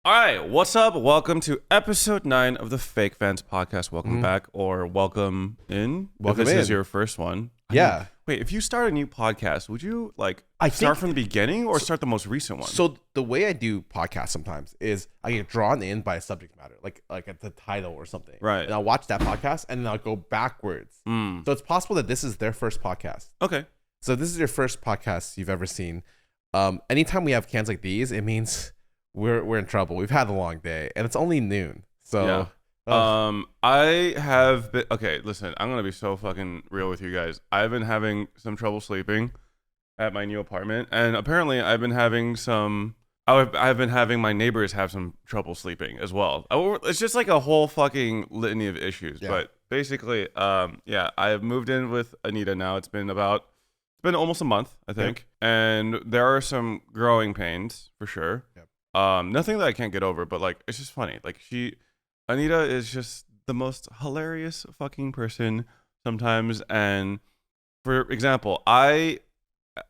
All right, what's up? Welcome to episode 9 of the Fake Fans podcast. Welcome back, or welcome in. Welcome if this in. is your first one. Yeah. Wait, if you start a new podcast, would you I start think- from the beginning or start the most recent one? So the way I do podcasts sometimes is I get drawn in by a subject matter, like at the title or something. Right. And I'll watch that podcast and then I'll go backwards. So it's possible that this is their first podcast. Okay. So this is your first podcast you've ever seen. Anytime we have cans like these, it means we're in trouble. We've had a long day and it's only noon. So yeah. I have been okay. Listen, I'm gonna be so fucking real with you guys. I've been having some trouble sleeping at my new apartment, and apparently I've been having I've been having my neighbors have some trouble sleeping as well. It's just like a whole fucking litany of issues. Yeah. But basically, yeah, I've moved in with Anita now. It's been almost a month, I think, and there are some growing pains for sure. Yep. Nothing that I can't get over, but like it's just funny. Like Anita is just the most hilarious fucking person sometimes. And for example, I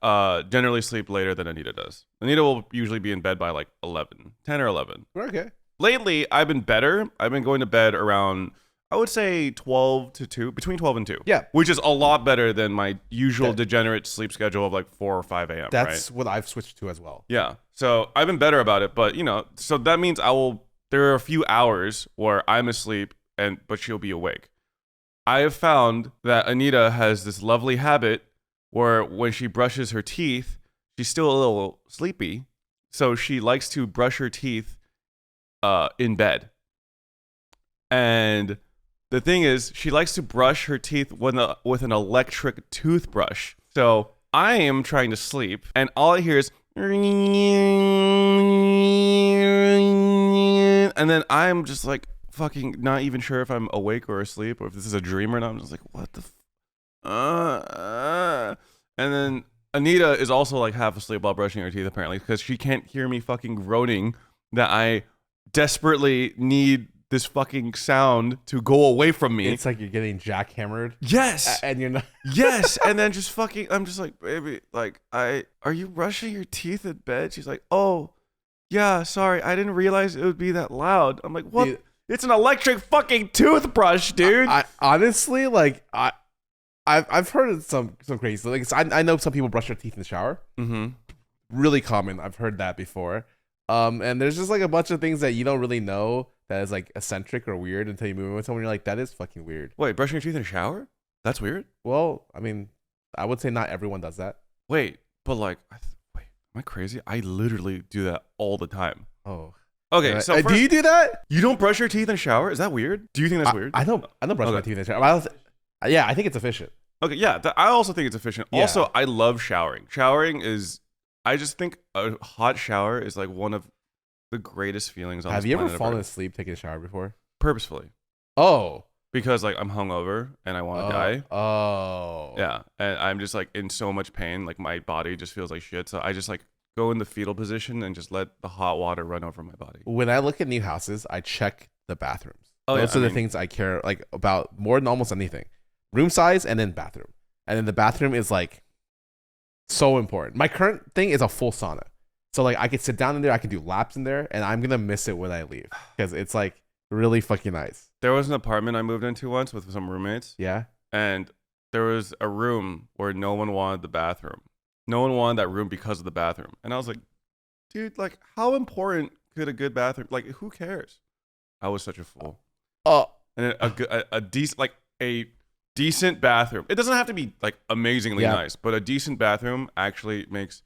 generally sleep later than Anita does. Anita will usually be in bed by like 10 or 11. okay. Lately, I've been better. I've been going to bed around, I would say 12 to 2, between 12 and 2. Yeah. Which is a lot better than my usual That- degenerate sleep schedule of like 4 or 5 a.m. That's right? what I've switched to as well. Yeah. So I've been better about it, but so that means there are a few hours where I'm asleep but she'll be awake. I have found that Anita has this lovely habit where when she brushes her teeth, she's still a little sleepy. So she likes to brush her teeth in bed. And the thing is, she likes to brush her teeth with an electric toothbrush. So I am trying to sleep, and all I hear is, and then I'm just like fucking not even sure if I'm awake or asleep or if this is a dream or not. I'm just like, what the and then Anita is also like half asleep while brushing her teeth apparently because she can't hear me fucking groaning that I desperately need this fucking sound to go away from me. It's like you're getting jackhammered. Yes. And you're not. Yes. And then just fucking, I'm just like, baby, like, are you brushing your teeth in bed? She's like, oh, yeah, sorry. I didn't realize it would be that loud. I'm like, what? Dude, it's an electric fucking toothbrush, dude. I honestly, like, I've heard of some crazy. Like, I know some people brush their teeth in the shower. Mm-hmm. Really common. I've heard that before. And there's just like a bunch of things that you don't really know that is like eccentric or weird until you move in with someone. You're like, that is fucking weird. Wait, brushing your teeth in a shower? That's weird? Well, I mean, I would say not everyone does that. Wait, but like, wait, am I crazy? I literally do that all the time. Oh, Okay, so do first, you do that? you don't brush your teeth in a shower? Is that weird? Do you think that's weird? I don't brush my Okay. teeth in the shower. I think it's efficient. Okay, yeah, I also think it's efficient. Yeah. Also, I love showering. I just think a hot shower is like one of the greatest feelings on Have this you ever planet fallen Earth. asleep taking a shower before? Purposefully. Oh. Because like I'm hungover and I want to die. Oh. Yeah, and I'm just like in so much pain, like my body just feels like shit. So I just like go in the fetal position and just let the hot water run over my body. When I look at new houses, I check the bathrooms. Oh, Those yeah, are the things I care like about more than almost anything. Room size and then bathroom. And then the bathroom is like so important. My current thing is a full sauna. So like I could sit down in there, I can do laps in there, and I'm gonna miss it when I leave. Because it's like really fucking nice. There was an apartment I moved into once with some roommates. Yeah. And there was a room where no one wanted the bathroom. No one wanted that room because of the bathroom. And I was like, dude, like, how important could a good bathroom? Like, who cares? I was such a fool. Oh. And a decent bathroom. It doesn't have to be like amazingly nice, but a decent bathroom actually makes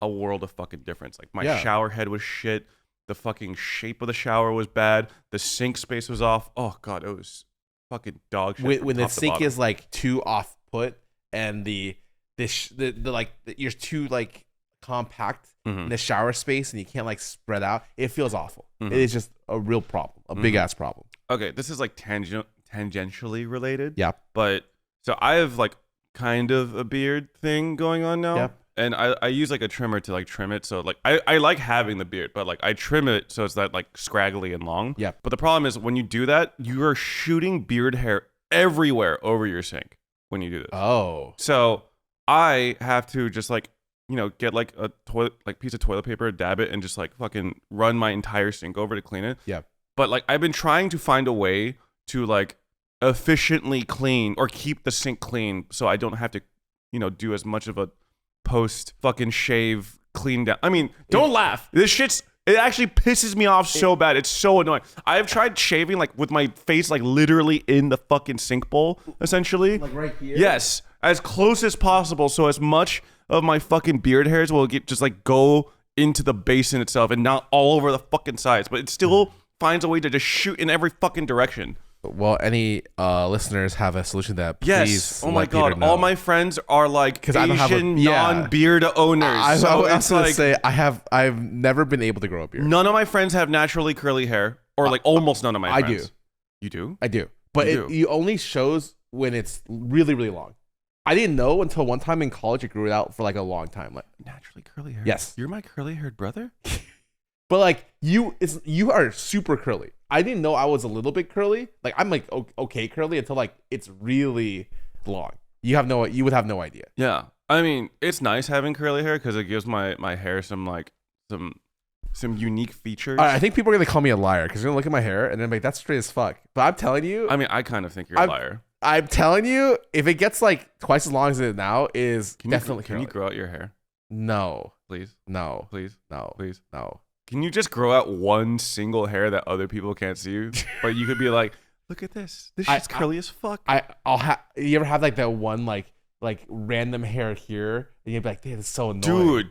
a world of fucking difference. Like my shower head was shit. The fucking shape of the shower was bad. The sink space was off. Oh god, it was fucking dog shit. When the sink is like too off put and the like you're too like compact in the shower space and you can't like spread out, it feels awful. It is just a real problem, a big ass problem. Okay, this is like tangentially related. Yeah. But so I have like kind of a beard thing going on now. Yep. And I use like a trimmer to like trim it. So like I like having the beard, but like I trim it so it's that like scraggly and long. Yeah. But the problem is when you do that, you are shooting beard hair everywhere over your sink when you do this. Oh. So I have to just like get like a toilet, like piece of toilet paper, dab it, and just like fucking run my entire sink over to clean it. Yeah. But like I've been trying to find a way to like efficiently clean or keep the sink clean, so I don't have to, do as much of a post fucking shave clean down. I mean, don't laugh. It actually pisses me off so bad. It's so annoying. I've tried shaving like with my face like literally in the fucking sink bowl, essentially. Like right here? Yes, as close as possible, so as much of my fucking beard hairs will just like go into the basin itself and not all over the fucking sides, but it still finds a way to just shoot in every fucking direction. Well, any listeners have a solution to that, please. Yes. Oh my god, all my friends are like Asian non-beard owners. I was gonna say I've never been able to grow a beard. None of my friends have naturally curly hair, or like almost none of my friends. I do. You do? I do, but it only shows when it's really, really long. I didn't know until one time in college it grew it out for like a long time. Like naturally curly hair. Yes. You're my curly haired brother. But like you are super curly. I didn't know I was a little bit curly. Like I'm like okay curly until like it's really long. You would have no idea. Yeah, I mean it's nice having curly hair because it gives my hair some unique features. I think people are gonna call me a liar because they're gonna look at my hair and then like that's straight as fuck. But I'm telling you, I mean I kind of think you're a liar. I'm telling you, if it gets like twice as long as it now is definitely. Can you grow out your hair? No. Please. No. Please. No. Please. No. Can you just grow out one single hair that other people can't see? But you could be like, look at this. This shit's curly as fuck. You ever have like that one like random hair here, and you'd be like, "Dude, it's so annoying." Dude,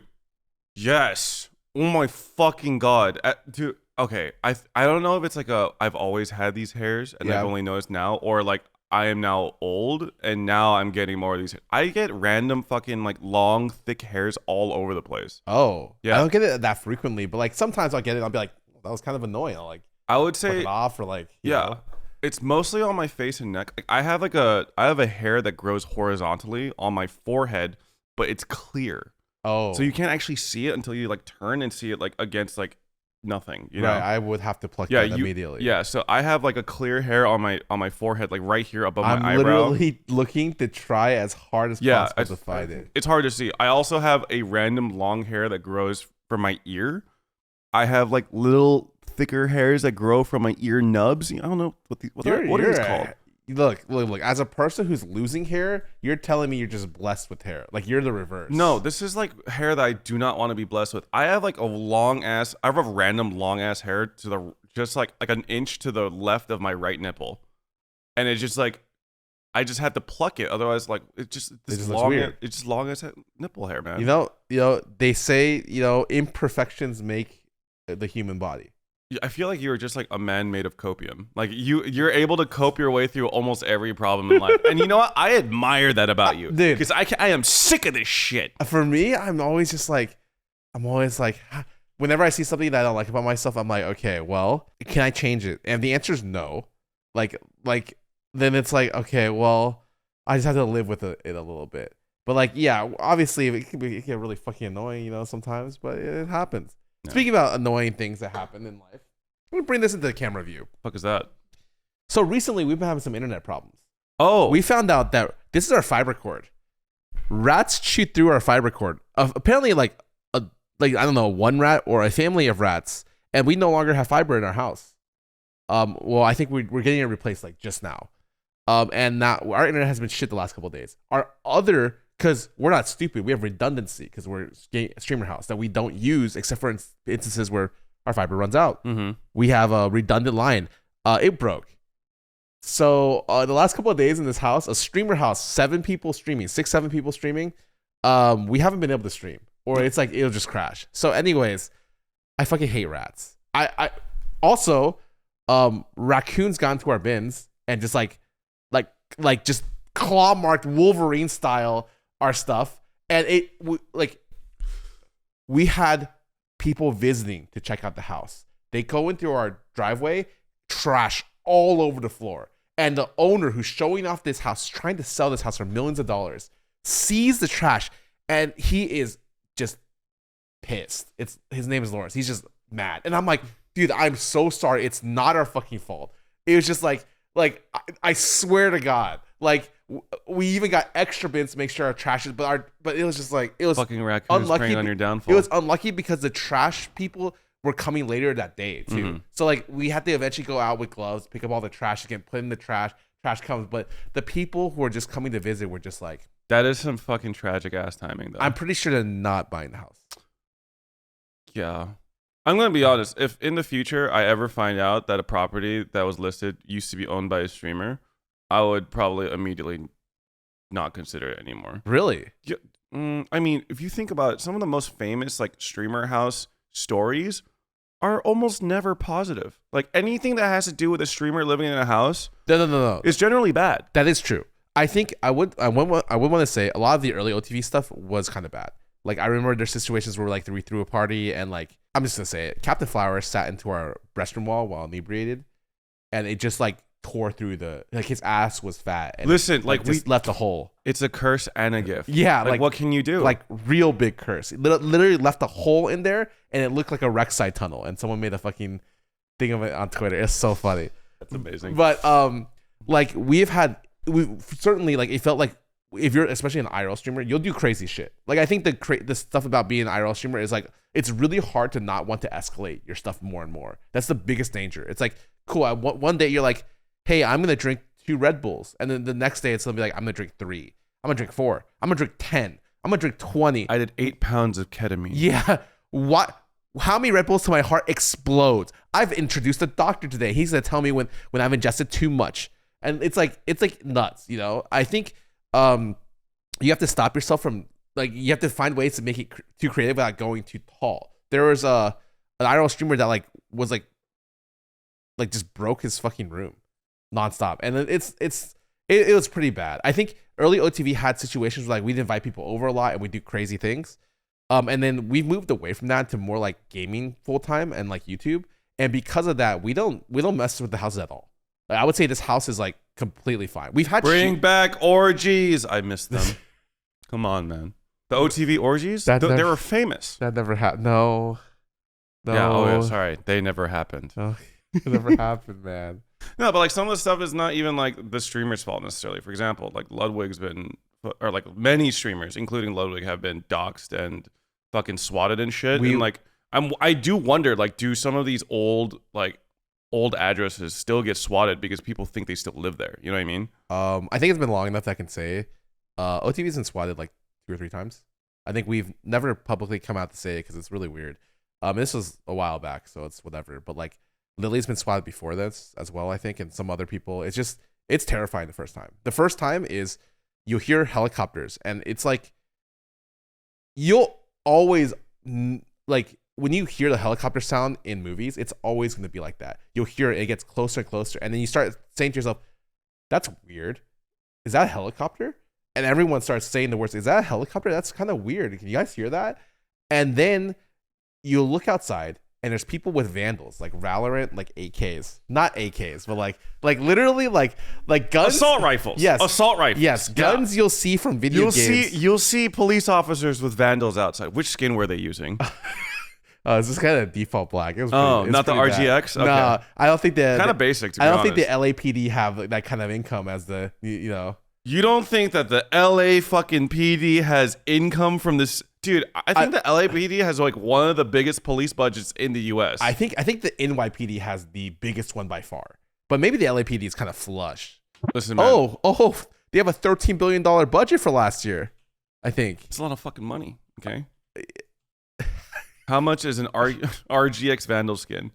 yes. Oh my fucking god, dude. Okay, I don't know if it's like I've always had these hairs and I've only noticed now, or like I am now old and now I'm getting more of these. I get random fucking like long, thick hairs all over the place. Oh, yeah. I don't get it that frequently, but like sometimes I'll get it. I'll be like, that was kind of annoying. I'll like, I would say it off or like, you know. It's mostly on my face and neck. Like I have a hair that grows horizontally on my forehead, but it's clear. Oh, so you can't actually see it until you like turn and see it like against like nothing, you know? Right, I would have to pluck that immediately. Yeah, so I have like a clear hair on my forehead, like right here above my eyebrow. I'm literally looking to try as hard as possible to find it. It's hard to see. I also have a random long hair that grows from my ear. I have like little thicker hairs that grow from my ear nubs. I don't know what are these called. Look. As a person who's losing hair, you're telling me you're just blessed with hair. Like you're the reverse. No, this is like hair that I do not want to be blessed with. I have like I have a random long ass hair to the just like an inch to the left of my right nipple, and it's just like I just have to pluck it. Otherwise, like it just long. It's just long ass nipple hair, man. You know. They say imperfections make the human body. I feel like you're just like a man made of copium. Like you're able to cope your way through almost every problem in life. And you know what? I admire that about you, dude. Because I am sick of this shit. For me, I'm always like, whenever I see something that I don't like about myself, I'm like, okay, well, can I change it? And the answer is no. Like then it's like, okay, well, I just have to live with it a little bit. But like, yeah, obviously it can get really fucking annoying, sometimes, but it happens. Yeah. Speaking about annoying things that happen in life, I'm gonna bring this into the camera view. Fuck is that? So recently we've been having some internet problems. Oh, we found out that this is our fiber cord. Rats chewed through our fiber cord. Apparently, like I don't know, one rat or a family of rats, and we no longer have fiber in our house. Well, I think we're getting it replaced like just now. And now our internet has been shit the last couple of days. Because we're not stupid, we have redundancy because we're a streamer house that we don't use except for instances where our fiber runs out. Mm-hmm. We have a redundant line. It broke. So the last couple of days in this house, a streamer house, 7 people streaming, 6-7 people streaming. We haven't been able to stream, or it's like it'll just crash. So, anyways, I fucking hate rats. I also raccoons got into our bins and just like just claw marked Wolverine style our stuff, and we had people visiting to check out the house. They go in through our driveway, trash all over the floor, and the owner who's showing off this house, trying to sell this house for millions of dollars, sees the trash, and he is just pissed. His name is Lawrence. He's just mad, and I'm like, dude, I'm so sorry. It's not our fucking fault. It was just like I swear to God, like we even got extra bins to make sure our trash is, but it was just like, it was Fucking raccoons unlucky. preying on your downfall. It was unlucky because the trash people were coming later that day too. Mm-hmm. So like we had to eventually go out with gloves, pick up all the trash again, put in the trash. Trash comes, but the people who were just coming to visit were just like, that is some fucking tragic ass timing, though. I'm pretty sure they're not buying the house. Yeah. I'm going to be honest. If in the future I ever find out that a property that was listed used to be owned by a streamer, I would probably immediately not consider it anymore. Really? Yeah. I mean, if you think about it, some of the most famous like streamer house stories are almost never positive. Like anything that has to do with a streamer living in a house No. is generally bad. That is true. I think I would want to say a lot of the early OTV stuff was kind of bad. Like I remember there's situations where like we threw a party and like, I'm just gonna say it, Captain Flower sat into our restroom wall while inebriated, and it just like tore through his ass was fat. And Listen, like we left a hole. It's a curse and a gift. Yeah, like what can you do? Like real big curse. It literally left a hole in there, and it looked like a Rek'Sai tunnel. And someone made a fucking thing of it on Twitter. It's so funny. That's amazing. But like we certainly like it felt like if you're especially an IRL streamer, you'll do crazy shit. Like I think the stuff about being an IRL streamer is like it's really hard to not want to escalate your stuff more and more. That's the biggest danger. It's like cool. One day you're like, hey, I'm gonna drink 2 Red Bulls, and then the next day it's gonna be like I'm gonna drink 3. I'm gonna drink 4. I'm gonna drink 10. I'm gonna drink 20. I did 8 pounds of ketamine. Yeah. What? How many Red Bulls till my heart explodes? I've introduced a doctor today. He's gonna tell me when I've ingested too much, and it's like nuts. You know. I think you have to stop yourself from like you have to find ways to make it too creative without going too tall. There was an IRL streamer that like was like just broke his fucking room nonstop, and it was pretty bad. I think early OTV had situations where like we'd invite people over a lot and we do crazy things. And then we've moved away from that to more like gaming full time and like YouTube. And because of that, we don't mess with the houses at all. Like, I would say this house is like completely fine. We've had bring back orgies. I missed them. Come on, man. The OTV orgies? They were famous. That never happened. No. Yeah. Oh yeah. Sorry, they never happened. Oh, it never happened, man. No, but like some of the stuff is not even like the streamer's fault necessarily. For example, like Ludwig's been, or like many streamers, including Ludwig, have been doxxed and fucking swatted and shit. And like I do wonder, like, do some of these old addresses still get swatted because people think they still live there? You know what I mean? I think it's been long enough that I can say OTV's been swatted like 2 or 3 times. I think we've never publicly come out to say it because it's really weird. This was a while back, so it's whatever. But like Lily's been swatted before this as well, I think, and some other people. It's terrifying the first time. The first time is you'll hear helicopters, and it's like you'll always like when you hear the helicopter sound in movies, it's always going to be like that. You'll hear it gets closer and closer, and then you start saying to yourself, "That's weird. Is that a helicopter?" And everyone starts saying the words, "Is that a helicopter? That's kind of weird. Can you guys hear that?" And then you look outside, and there's people with Vandals, like Valorant, like AKs, not AKs, but like literally like guns, assault rifles. Yes, assault rifles. Yes, guns. Yeah. You'll see from video games. You'll see police officers with Vandals outside. Which skin were they using? It's just kind of default black. It was not the RGX. Okay. No, I don't think kind of basic. To be honest. think the LAPD have that kind of income as the you know. You don't think that the LA fucking PD has income from this? Dude, I think the LAPD has like one of the biggest police budgets in the US. I think the NYPD has the biggest one by far. But maybe the LAPD is kind of flush. Listen, man. Oh, they have a $13 billion budget for last year, I think. It's a lot of fucking money, okay? How much is an RGX Vandal skin?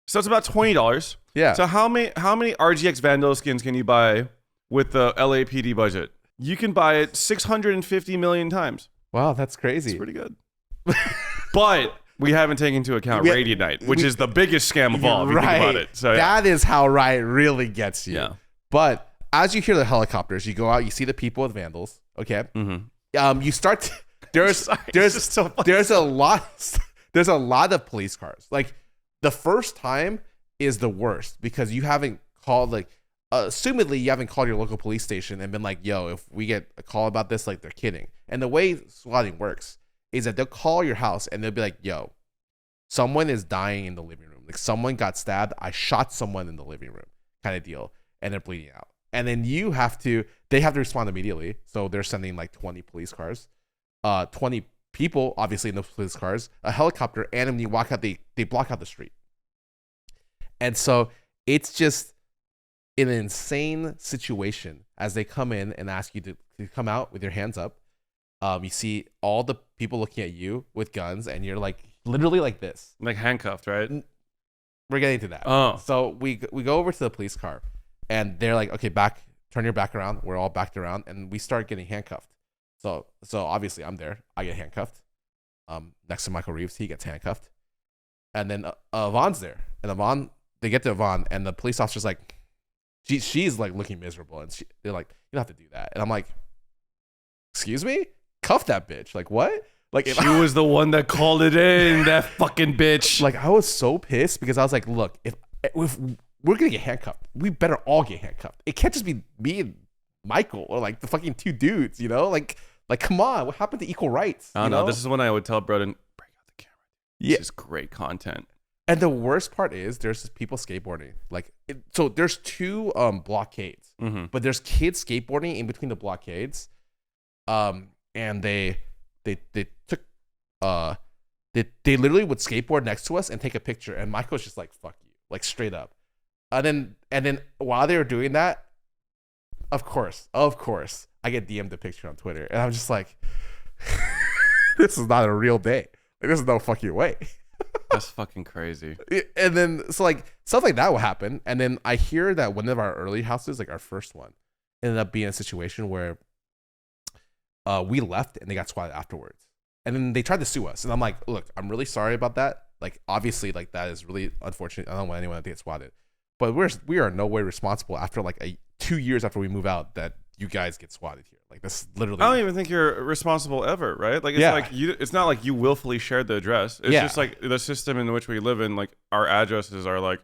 So it's about $20. Yeah. So how many RGX Vandal skins can you buy with the LAPD budget? You can buy it 650 million times. Wow, that's crazy. It's pretty good. But we haven't taken into account Radiant Night, which is the biggest scam of all, if you think about it. So, that is how Riot really gets you. Yeah. But as you hear the helicopters, you go out, you see the people with Vandals, okay? Mm-hmm. You start to, there's a lot of police cars. Like the first time is the worst because you haven't called assumedly you haven't called your local police station and been like, yo, if we get a call about this, like they're kidding. And the way swatting works is that they'll call your house and they'll be like, yo, someone is dying in the living room. Like someone got stabbed. I shot someone in the living room kind of deal. And they're bleeding out. and then they have to respond immediately. So they're sending like 20 police cars, 20 people obviously in the police cars, a helicopter, and when you walk out, they block out the street. And so it's just an insane situation as they come in and ask you to come out with your hands up. You see all the people looking at you with guns, and you're like literally like this, like handcuffed, right? We're getting to that. Oh, so we go over to the police car, and they're like, okay, turn your back around. We're all backed around, and we start getting handcuffed. So obviously I'm there. I get handcuffed. Next to Michael Reeves, he gets handcuffed, and then Yvonne's there, and they get to Yvonne, and the police officer's like, she's like looking miserable, and they're like, you don't have to do that, and I'm like, excuse me, cuff that bitch. Like what? Like she was the one that called it in, that fucking bitch. Like I was so pissed because I was like, look, if we're gonna get handcuffed, we better all get handcuffed. It can't just be me and Michael or like the fucking two dudes, you know? Like come on, what happened to equal rights? I don't know. This is when I would tell Broden, break out the camera. Yeah. This is great content. And the worst part is there's people skateboarding. So there's two blockades, but there's kids skateboarding in between the blockades. And they took they literally would skateboard next to us and take a picture, and Michael's just like, fuck you, like straight up. And then while they were doing that, of course I get DM'd a picture on Twitter, and I'm just like, this is not a real day. Like, there's no fucking way. That's fucking crazy. And then so like stuff like that will happen, and then I hear that one of our early houses, like our first one, ended up being a situation where we left and they got swatted afterwards, and then they tried to sue us, and I'm like, look, I'm really sorry about that. Like obviously, like that is really unfortunate. I don't want anyone to get swatted, but we are no way responsible after like 2 years after we move out that you guys get swatted here. Like this literally. I don't even think you're responsible ever, right? Like it's not like you willfully shared the address. It's just like the system in which we live in. Like our addresses are like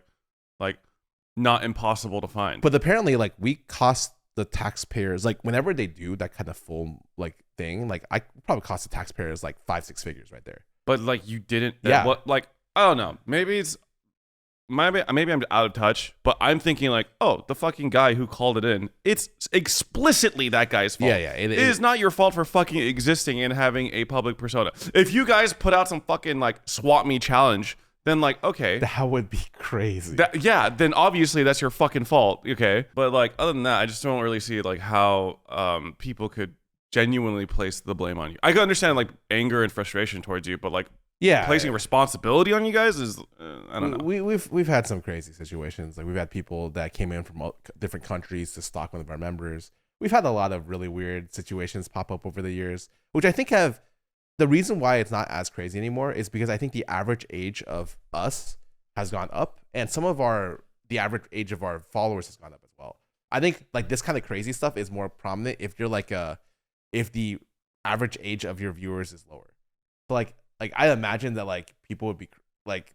not impossible to find. But apparently, like we cost the taxpayers, like whenever they do that kind of full like thing, like I probably cost the taxpayers like 5-6 figures right there. But like you didn't. What, like I don't know. Maybe I'm out of touch, but I'm thinking like, oh, the fucking guy who called it in, it's explicitly that guy's fault. Yeah. It is not your fault for fucking existing and having a public persona. If you guys put out some fucking like swap me challenge, then like, okay. That would be crazy. Then obviously that's your fucking fault, okay? But like, other than that, I just don't really see like how people could genuinely place the blame on you. I can understand like anger and frustration towards you, but like, placing responsibility on you guys is I don't know. We've had some crazy situations. Like we've had people that came in from different countries to stalk one of our members. We've had a lot of really weird situations pop up over the years, which I think have the reason why it's not as crazy anymore is because I think the average age of us has gone up, and the average age of our followers has gone up as well. I think like this kind of crazy stuff is more prominent if you're like if the average age of your viewers is lower. So like I imagine that like people would be like,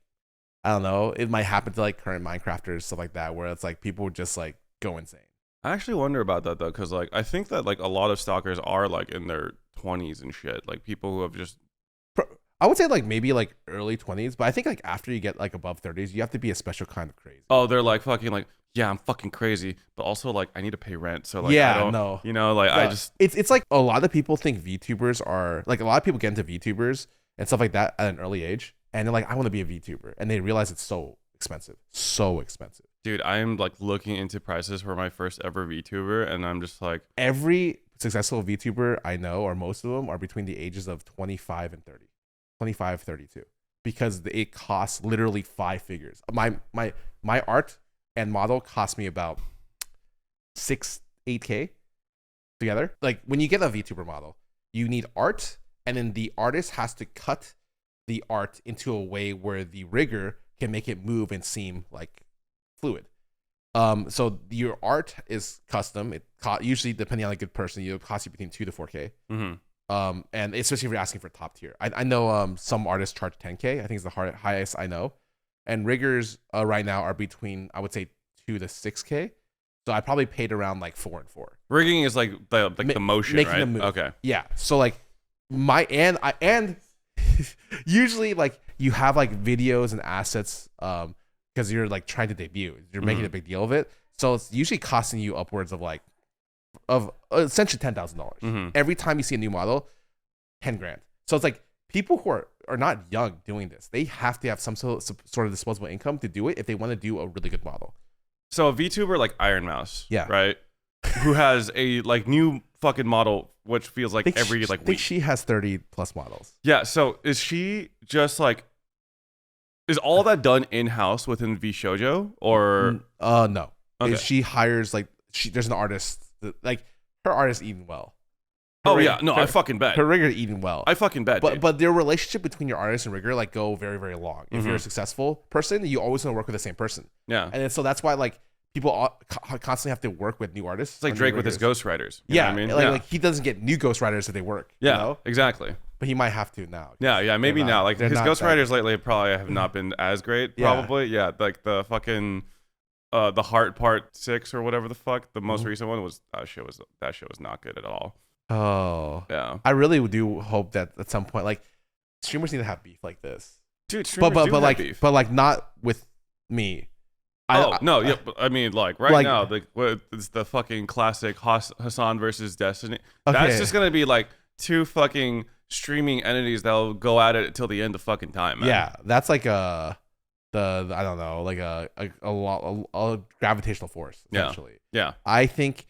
I don't know, it might happen to like current Minecrafters, stuff like that, where it's like people would just like go insane. I actually wonder about that though, because like I think that like a lot of stalkers are like in their 20s and shit, like people who have just. I would say like maybe like early 20s, but I think like after you get like above 30s, you have to be a special kind of crazy. Oh, they're like fucking like, yeah, I'm fucking crazy, but also like I need to pay rent, so like yeah, I don't, no, you know, like I just. It's like a lot of people think VTubers are like a lot of people get into VTubers and stuff like that at an early age, and they're like, I want to be a VTuber, and they realize it's so expensive. Dude, I'm like looking into prices for my first ever VTuber, and I'm just like, every successful VTuber I know, or most of them, are between the ages of 25 and 30, 25, 32, because it costs literally 5 figures. My art and model cost me about 8K together. Like when you get a VTuber model, you need art, and then the artist has to cut the art into a way where the rigger can make it move and seem like fluid. So your art is custom. It usually, depending on a good person, it'll cost you between 2 to 4K. Mm-hmm. And especially if you're asking for top tier. I know some artists charge 10K. I think it's the highest I know. And riggers right now are between, I would say, 2 to 6K. So I probably paid around like 4 and 4. Rigging is like the motion, making right? a move. Okay. Yeah. So like and usually like you have like videos and assets because you're like trying to debut. You're making a big deal of it. So it's usually costing you upwards of like essentially $10,000 every time you see a new model. 10 grand. So it's like people who are not young doing this, they have to have some sort of disposable income to do it if they want to do a really good model. So a VTuber like Iron Mouse, yeah, right, who has a like new fucking model, which feels like every like week. I think she has 30 plus models. Yeah. So is she just like, is all that done in house within VShojo or? No. Okay. She hires like there's an artist like her artist eating well. I fucking bet. Her rigger eating well. I fucking bet. But their relationship between your artist and rigger like go very, very long. If you're a successful person, you always want to work with the same person. Yeah. And so that's why like people constantly have to work with new artists. It's like Drake with his ghostwriters. Yeah. I mean, like he doesn't get new ghostwriters if they work. Yeah. You know? Exactly. But he might have to now. Yeah. Maybe now. Like his ghostwriters lately probably have not been as great. Probably. Yeah. Like the fucking the Heart Part 6 or whatever the fuck. The most recent one was that shit was not good at all. Oh yeah, I really do hope that at some point, like streamers need to have beef like this, dude. Streamers do have beef. but like not with me. I mean, like now, it's the fucking classic Hassan versus Destiny. Okay. That's just gonna be like two fucking streaming entities that'll go at it till the end of fucking time, man. Yeah, that's like I don't know, like a gravitational force essentially. Yeah. I think.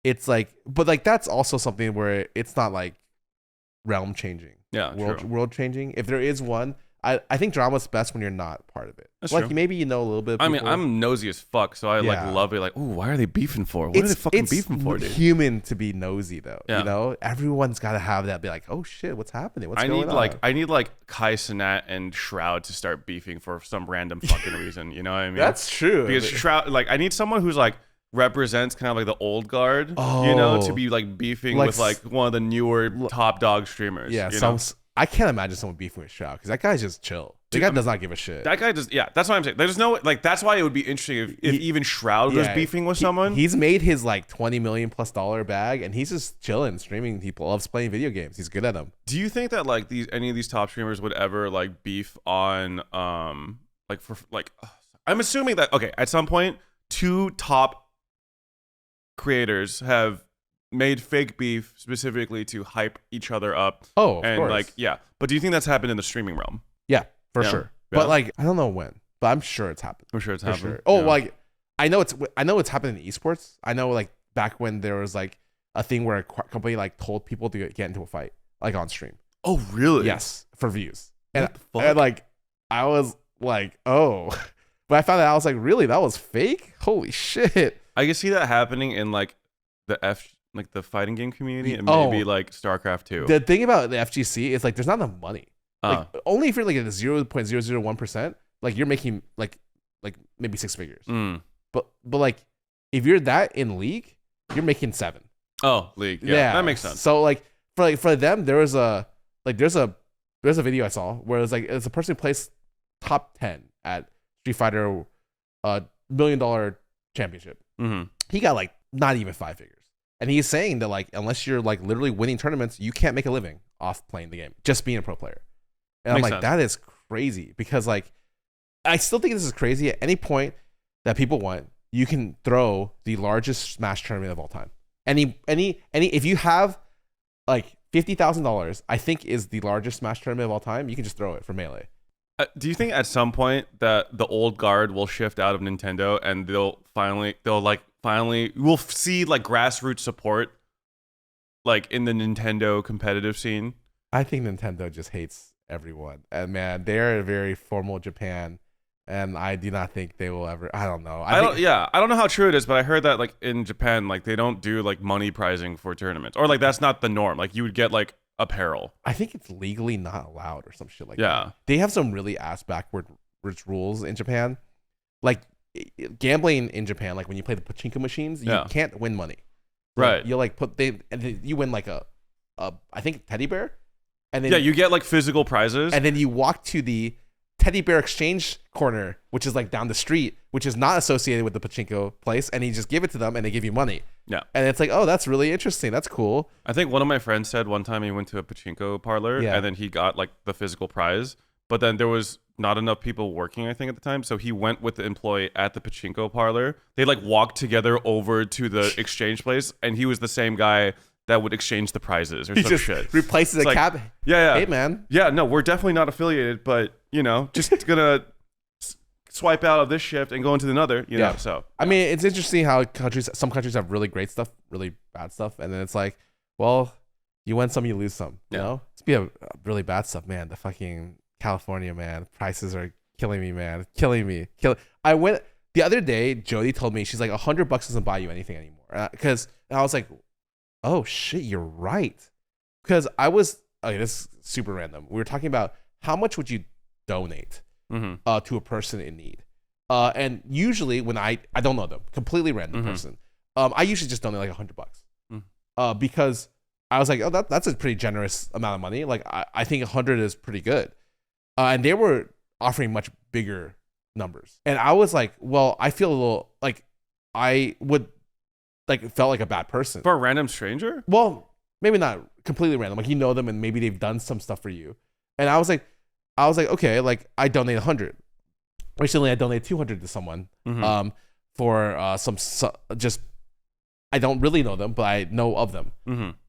It's like, but like that's also something where it's not like realm changing, world changing. If there is one, I think drama's best when you're not part of it. That's like true. Maybe you know a little bit. Of people. I mean, I'm nosy as fuck, so I like love it. Like, ooh, why are they beefing for? What are they fucking beefing for, dude? It's human to be nosy though. Yeah. You know, everyone's got to have that. Be like, oh shit, what's happening? What's going on? I need like Kai Cenat and Shroud to start beefing for some random fucking reason. You know what I mean? That's true. Because Shroud, like, I need someone who's like. Represents kind of like the old guard, you know, to be like beefing with like one of the newer top dog streamers. Yeah, I can't imagine someone beefing with Shroud because that guy's just chill. The guy does not give a shit. That guy just, that's what I'm saying. There's no, like, that's why it would be interesting if even Shroud was beefing with someone. He's made his like $20 million plus bag and he's just chilling, streaming. He loves playing video games. He's good at them. Do you think that like any of these top streamers would ever like beef on, I'm assuming that, okay, at some point, two top creators have made fake beef specifically to hype each other up. Oh, of and course. like, yeah. But do you think that's happened in the streaming realm? Yeah, for sure. Yeah. But like, I don't know when, but I'm sure it's happened. I'm sure it's happened. Sure. Oh, like I know it's happened in esports. I know like back when there was like a thing where a company like told people to get into a fight like on stream. Oh, really? Yes, for views. And like I was like, oh, but I found out I was like, really, that was fake? Holy shit. I can see that happening in like the fighting game community and maybe like StarCraft 2. The thing about the FGC is like there's not enough money. Like, only if you're like at 0.001%, like you're making like maybe 6 figures. But like if you're that in League, you're making 7. Oh, League. Yeah. That makes sense. So like for them, there's a video I saw where it's a person who plays top 10 at Street Fighter $1 million championship. He got like not even 5 figures, and he's saying that like unless you're like literally winning tournaments, you can't make a living off playing the game, just being a pro player. And Makes I'm like, sense. that is crazy because like I still think this is crazy. At any point that people want, you can throw the largest Smash tournament of all time. Any if you have like $50,000, I think is the largest Smash tournament of all time. You can just throw it for Melee. Do you think at some point that the old guard will shift out of Nintendo and we'll see like grassroots support like in the Nintendo competitive scene? I think Nintendo just hates everyone. And man, they're a very formal Japan, and I do not think they will ever. I don't know. I don't know how true it is, but I heard that like in Japan, like they don't do like money prizing for tournaments, or like that's not the norm. Like you would get like apparel. I think it's legally not allowed or some shit like that. Yeah. They have some really ass backwards rules in Japan. Like gambling in Japan, like when you play the pachinko machines, you can't win money. Right. You'll like you win like a I think teddy bear. And then you get like physical prizes. And then you walk to the teddy bear exchange corner, which is like down the street, which is not associated with the pachinko place, and you just give it to them and they give you money. Yeah. And it's like, oh, that's really interesting. That's cool. I think one of my friends said one time he went to a pachinko parlor and then he got like the physical prize, but then there was not enough people working, I think, at the time. So he went with the employee at the pachinko parlor. They like walked together over to the exchange place, and he was the same guy that would exchange the prizes or some shit. Replaces It's a like, cab. Yeah. Hey, man. Yeah, no, we're definitely not affiliated, but just gonna swipe out of this shift and go into another, you know. So I mean, it's interesting how some countries have really great stuff, really bad stuff, and then it's like, well, you win some, you lose some. You know, it's be a really bad stuff, man. The fucking California, man, prices are killing me, man, killing me. I went the other day. Jody told me, she's like, $100 doesn't buy you anything anymore, because I was like, oh shit, you're right. Because I was, this is super random. We were talking about how much would you donate to a person in need. And usually when I don't know them, completely random person, I usually just donate like $100 because I was like, oh, that's a pretty generous amount of money. Like I think 100 is pretty good. And they were offering much bigger numbers. And I was like, well, I feel a little like I would like felt like a bad person. For a random stranger? Well, maybe not completely random. Like you know them and maybe they've done some stuff for you. And I was like, okay, like I donate 100. Recently, I donated 200 to someone for some just I don't really know them, but I know of them.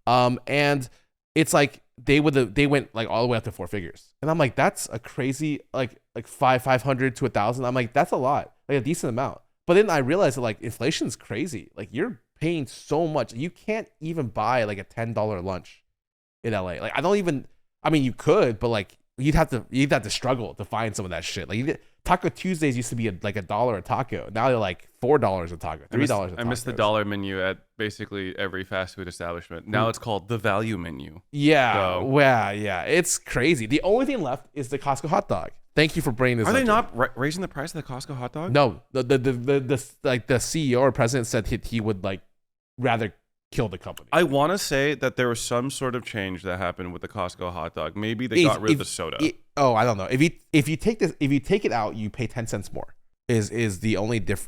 And it's like they went like all the way up to 4 figures, and I'm like, that's a crazy like 500 to 1,000. I'm like, that's a lot, like a decent amount. But then I realized that like inflation's crazy. Like you're paying so much, you can't even buy like a $10 lunch in LA. Like I mean, you could, but like you'd have to struggle to find some of that shit. Like Taco Tuesdays used to be like $1 a taco. Now they're like $4 a taco, $3 a taco. I miss the dollar menu at basically every fast food establishment. Now it's called the value menu. Yeah, yeah, it's crazy. The only thing left is the Costco hot dog. Thank you for bringing this. Are they not raising the price of the Costco hot dog? No, the like the CEO or president said he would like rather kill the company. I want to say that there was some sort of change that happened with the Costco hot dog. Maybe they got rid of the soda. I don't know. If you take it out, you pay 10 cents more. Is the only the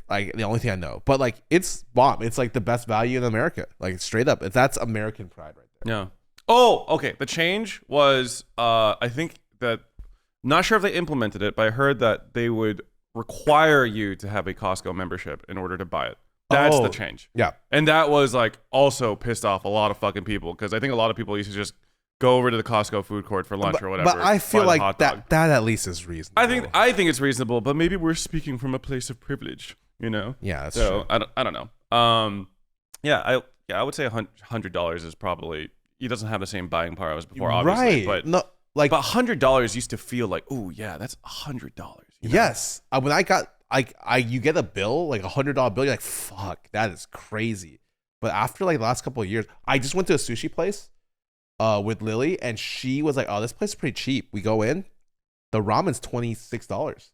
only thing I know. But like it's bomb. It's like the best value in America. Like straight up. That's American pride right there. Yeah. Oh, okay. The change was I think that not sure if they implemented it, but I heard that they would require you to have a Costco membership in order to buy it. That's the change. Yeah. And that was like also pissed off a lot of fucking people because I think a lot of people used to just go over to the Costco food court for lunch or whatever. But I feel like that at least is reasonable. I think it's reasonable, but maybe we're speaking from a place of privilege, you know? Yeah, that's true. I don't know. I would say $100 is probably he doesn't have the same buying power as before, obviously. Right. But no, like but $100 used to feel like, oh yeah, that's $100. You know? Yes. When I got you get a bill, like $100 bill, you're like, fuck, that is crazy. But after like the last couple of years, I just went to a sushi place with Lily, and she was like, oh, this place is pretty cheap. We go in, the ramen's $26.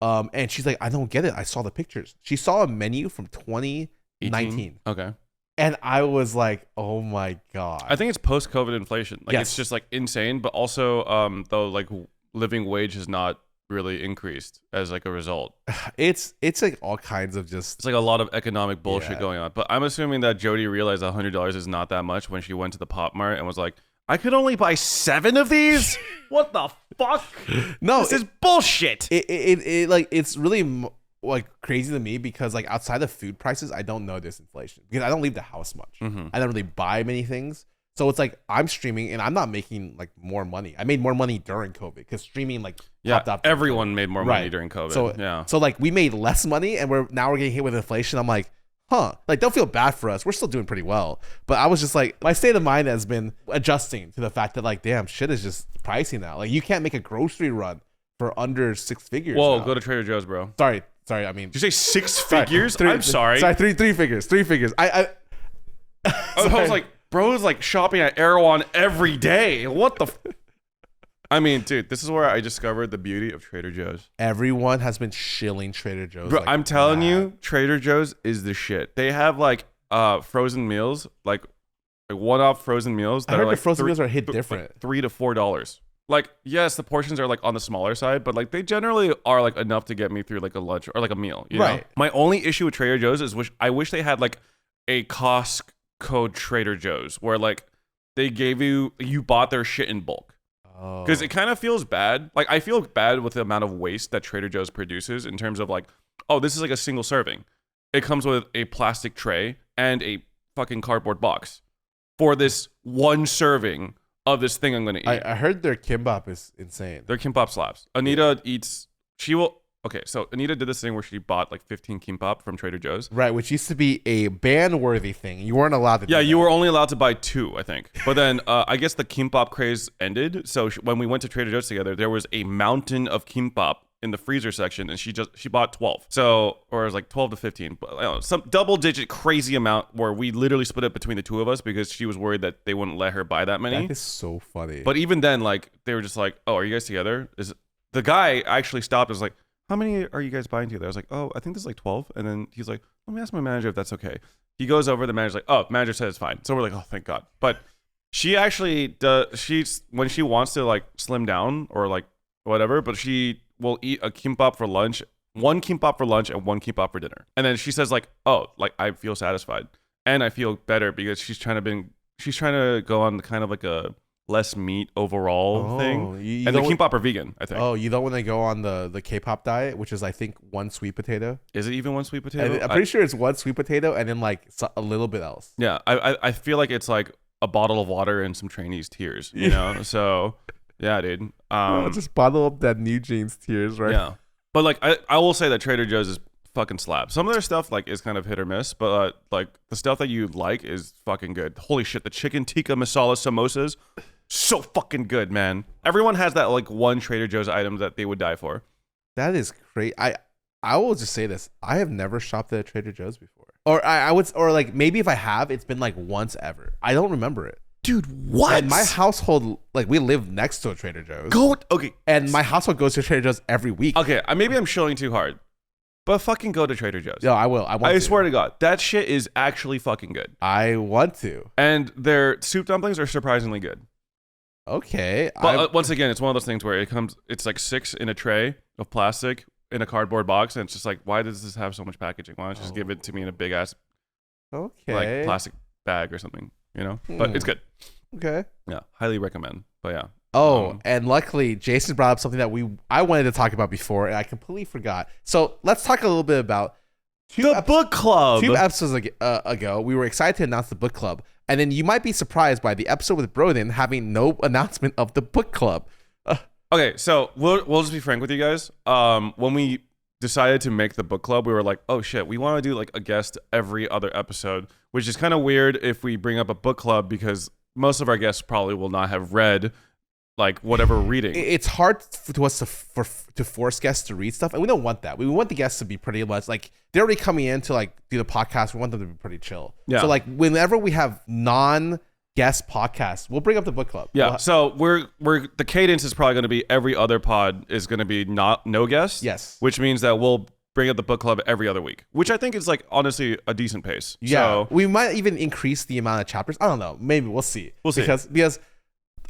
And she's like, I don't get it. I saw the pictures. She saw a menu from 2019. Okay. And I was like, oh my God. I think it's post-COVID inflation. Like Yes. it's just like insane, but also though like living wage has not really increased as like a result. It's like all kinds of just It's like a lot of economic bullshit Yeah. going on. But I'm assuming that Jody realized $100 is not that much when she went to the Pop Mart and was like, I could only buy 7 of these? What the fuck? no, This is bullshit. it like it's really like crazy to me because like outside of food prices, I don't know this inflation because I don't leave the house much. I don't really buy many things. So it's like I'm streaming and I'm not making like more money. I made more money during COVID because streaming like popped up. Everyone made more money during COVID. So like we made less money and we're getting hit with inflation. I'm like, like don't feel bad for us. We're still doing pretty well. But I was just like, my state of mind has been adjusting to the fact that like, damn, shit is just pricey now. Like you can't make a grocery run for under 6 figures. Whoa, now. go to Trader Joe's, bro. Sorry. I mean, Did you say 6 figures? I'm sorry. Sorry, three figures. I was like, bro's like shopping at Erewhon every day. What the? I mean, dude, this is where I discovered the beauty of Trader Joe's. Everyone has been shilling Trader Joe's. Bro, like I'm telling you, Trader Joe's is the shit. They have like frozen meals, like one-off frozen meals. I heard are like the frozen meals are hit different. Like $3 to $4. Like, yes, the portions are like on the smaller side, but like they generally are like enough to get me through like a lunch or like a meal. You know? My only issue with Trader Joe's is I wish they had like a Costco Trader Joe's where like they gave you bought their shit in bulk. Because it kind of feels bad. Like, I feel bad with the amount of waste that Trader Joe's produces in terms of like, oh, this is like a single serving. It comes with a plastic tray and a fucking cardboard box for this one serving of this thing I'm going to eat. I heard their kimbap is insane. Their kimbap slaps. Anita eats, she will, okay, so Anita did this thing where she bought like 15 kimbap from Trader Joe's. Right, which used to be a ban-worthy thing. You weren't allowed to do Yeah, you that. were only allowed to buy 2, I think. But then I guess the kimbap craze ended. So when we went to Trader Joe's together, there was a mountain of kimbap in the freezer section, and she bought 12. So, or it was like 12 to 15, but I don't know, some double-digit crazy amount where we literally split it between the two of us because she was worried that they wouldn't let her buy that many. That is so funny. But even then, like, they were just like, "Oh, are you guys together?" The guy actually stopped and was like, "How many are you guys buying together?" I was like, "Oh, I think there's like 12." And then he's like, "Let me ask my manager if that's okay." He goes over, the manager's like, "Oh, manager said it's fine." So we're like, "Oh, thank God." But she actually does, when she wants to like slim down or like whatever, but she will eat a kimbap for lunch, one kimbap for lunch and one kimbap for dinner. And then she says like, "Oh, like I feel satisfied and I feel better because she's trying to go on kind of like a less meat overall thing." And the kimbap are vegan, I think. Oh, you don't want to go on the K-pop diet, which is I think one sweet potato. Is it even one sweet potato? I'm pretty sure it's one sweet potato and then like a little bit else. Yeah, I feel like it's like a bottle of water and some trainees' tears, you know? So yeah, dude. Just bottle up that New Jeans tears, right? Yeah. But like I will say that Trader Joe's is fucking slap. Some of their stuff like is kind of hit or miss, but like the stuff that you like is fucking good. Holy shit, the chicken tikka masala samosas, so fucking good, man. Everyone has that like one Trader Joe's item that they would die for. That is great. I will just say this. I have never shopped at a Trader Joe's before. Or I would, or like maybe if I have, it's been like once ever. I don't remember it. Dude, what? And my household, like we live next to a Trader Joe's. Okay. And my household goes to Trader Joe's every week. Okay, maybe I'm showing too hard. But fucking go to Trader Joe's. No, I will. I swear to God, that shit is actually fucking good. I want to. And their soup dumplings are surprisingly good. Okay. But once again, it's one of those things where it's like 6 in a tray of plastic in a cardboard box, and it's just like, why does this have so much packaging? Why don't you just give it to me in a big ass like plastic bag or something, you know? But it's good. Okay. Yeah, highly recommend. But yeah. Oh, and luckily Jason brought up something that I wanted to talk about before, and I completely forgot. So let's talk a little bit about the book club. 2 episodes ago, we were excited to announce the book club, and then you might be surprised by the episode with Broden having no announcement of the book club. Okay, so we'll just be frank with you guys. When we decided to make the book club, we were like, oh shit, we want to do like a guest every other episode, which is kind of weird if we bring up a book club because most of our guests probably will not have read like whatever we're reading. It's hard to us to force guests to read stuff, and we don't want that. We want the guests to be pretty much like they're already coming in to like do the podcast. We want them to be pretty chill. Yeah. So like whenever we have non-guest podcasts, we'll bring up the book club. Yeah. So we're the cadence is probably going to be every other pod is going to be no guests. Yes. Which means that we'll bring up the book club every other week, which I think is like honestly a decent pace. Yeah. So, we might even increase the amount of chapters. I don't know. Maybe we'll see. We'll see. Because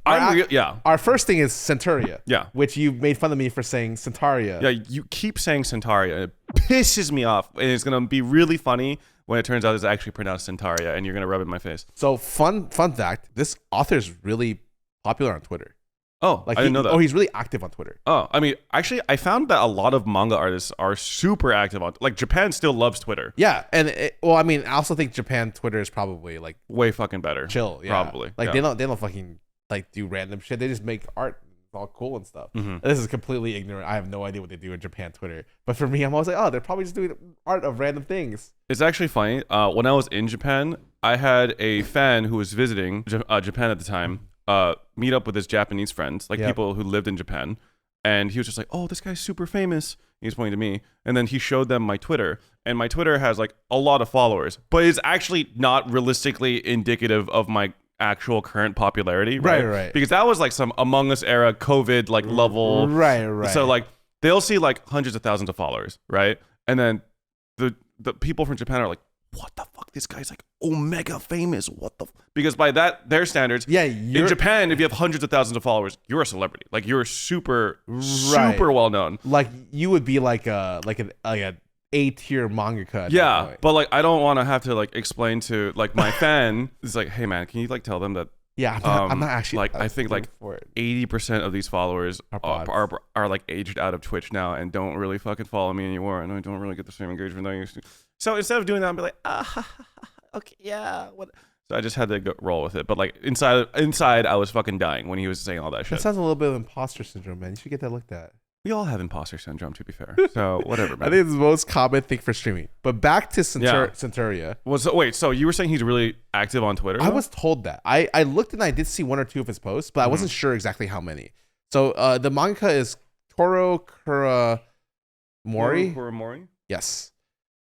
our first thing is Centuria. Yeah. Which you made fun of me for saying Centauria. Yeah, you keep saying Centauria. It pisses me off. And it's going to be really funny when it turns out it's actually pronounced Centauria and you're going to rub it in my face. So fun fact, this author is really popular on Twitter. Oh, I didn't know that. Oh, he's really active on Twitter. Oh, I mean, actually, I found that a lot of manga artists are super active on, like Japan still loves Twitter. Yeah, and I mean, I also think Japan Twitter is probably like way fucking better. Chill, yeah. Probably. Like they don't fucking like do random shit. They just make art. It's all cool and stuff. Mm-hmm. This is completely ignorant. I have no idea what they do in Japan Twitter. But for me, I'm always like, oh, they're probably just doing art of random things. It's actually funny. When I was in Japan, I had a fan who was visiting Japan at the time meet up with his Japanese friends, like people who lived in Japan. And he was just like, oh, this guy's super famous. He's pointing to me. And then he showed them my Twitter. And my Twitter has like a lot of followers, but it's actually not realistically indicative of my actual current popularity. Right. Because that was like some Among Us era COVID like level. Right. So like they'll see like hundreds of thousands of followers, right? And then the people from Japan are like, what the fuck? This guy's like omega famous. What the? Because by their standards, in Japan, if you have hundreds of thousands of followers, you're a celebrity. Like you're super well known. Like you would be like an A-tier mangaka. Yeah, but like I don't want to have to like explain to like my fan. It's like, hey man, can you like tell them that Yeah, I'm not actually like I think like for it. 80% of these followers bots. are like aged out of Twitch now and don't really fucking follow me anymore, and I don't really get the same engagement that I used to. So instead of doing that, I'd be like, okay, yeah, what? So I just had to roll with it. But like inside, I was fucking dying when he was saying all that shit. That sounds a little bit of imposter syndrome, man. You should get that looked at. We all have imposter syndrome, to be fair. So whatever, man. I think it's the most common thing for streaming. But back to Centuria. Well, so wait, so you were saying he's really active on Twitter? I was told that. I looked and I did see 1 or 2 of his posts, but I wasn't sure exactly how many. So the manga is Toro Kuramori. Kuramori? Yes.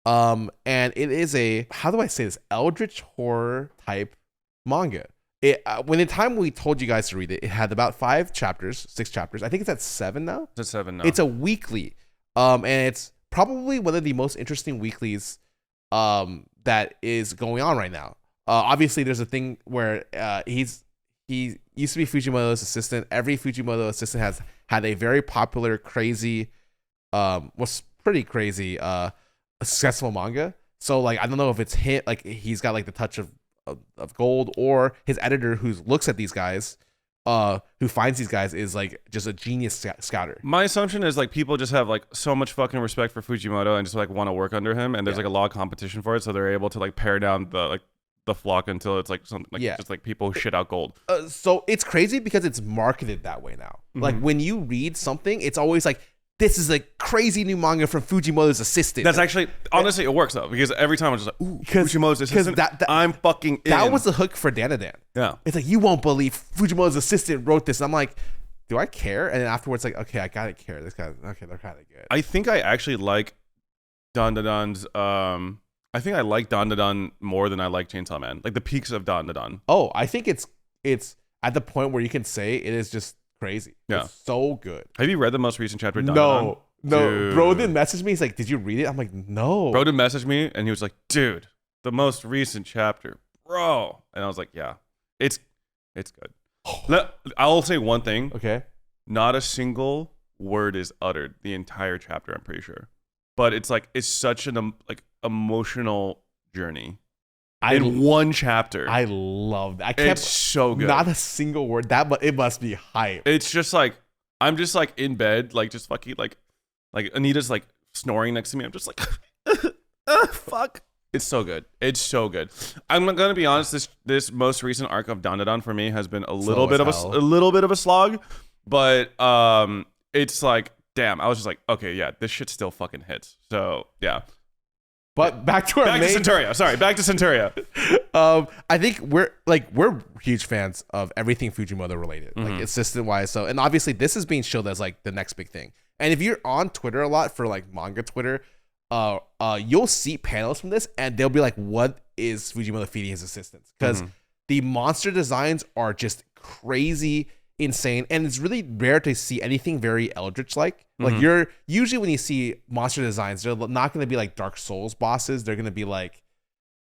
And it is a, how do I say this, eldritch horror type manga. When the time we told you guys to read it, it had about 6 chapters. I think it's at 7 now. It's at 7 now. It's a weekly, and it's probably one of the most interesting weeklies that is going on right now. Obviously, there's a thing where he used to be Fujimoto's assistant. Every Fujimoto assistant has had a very popular, crazy, was pretty crazy, successful manga. So like, I don't know if it's hit, like he's got like the touch of gold, or his editor who looks at these guys, who finds these guys, is like just a genius scouter. My assumption is like people just have like so much fucking respect for Fujimoto and just like want to work under him, and there's like a lot of competition for it, so they're able to like pare down the flock until it's like something like just like people who shit out gold. So it's crazy because it's marketed that way now. Like when you read something, it's always like, this is a crazy new manga from Fujimoto's assistant. That's actually, honestly, it works though, because every time I'm just like, ooh, Fujimoto's assistant, I'm fucking in. That was the hook for Danadan. Yeah. It's like, you won't believe Fujimoto's assistant wrote this. And I'm like, do I care? And then afterwards, like, okay, I gotta care. This guy, okay, they're kind of good. I think I actually like Dandadan's, I think I like Dandadan more than I like Chainsaw Man. Like the peaks of Dandadan. Oh, I think it's at the point where you can say it is just crazy. Yeah. It's so good. Have you read the most recent chapter of Dandadan? No. Dude. Broden messaged me. He's like, did you read it? I'm like, no. Broden messaged me and he was like, dude, the most recent chapter, bro. And I was like, yeah, it's good. I'll say one thing. Okay. Not a single word is uttered the entire chapter, I'm pretty sure. But it's like, it's such an like emotional journey. In one chapter. I love that. It's so good. Not a single word. But it must be hype. It's just like, I'm just like in bed, like just fucking like Anita's like snoring next to me. I'm just like, fuck. It's so good. It's so good. I'm gonna be honest. This most recent arc of Dandadan for me has been a little bit of a slog, but it's like, damn. I was just like, okay, yeah, this shit still fucking hits. So yeah. But back to Centuria. Sorry, back to Centuria. I think we're huge fans of everything Fujimoto related, like assistant wise. So, and obviously this is being showed as like the next big thing. And if you're on Twitter a lot for like manga Twitter, you'll see panels from this, and they'll be like, "What is Fujimoto feeding his assistants?" Because the monster designs are just crazy, insane, and it's really rare to see anything very Eldritch like. Like you're usually when you see monster designs, they're not going to be like Dark Souls bosses. They're going to be like,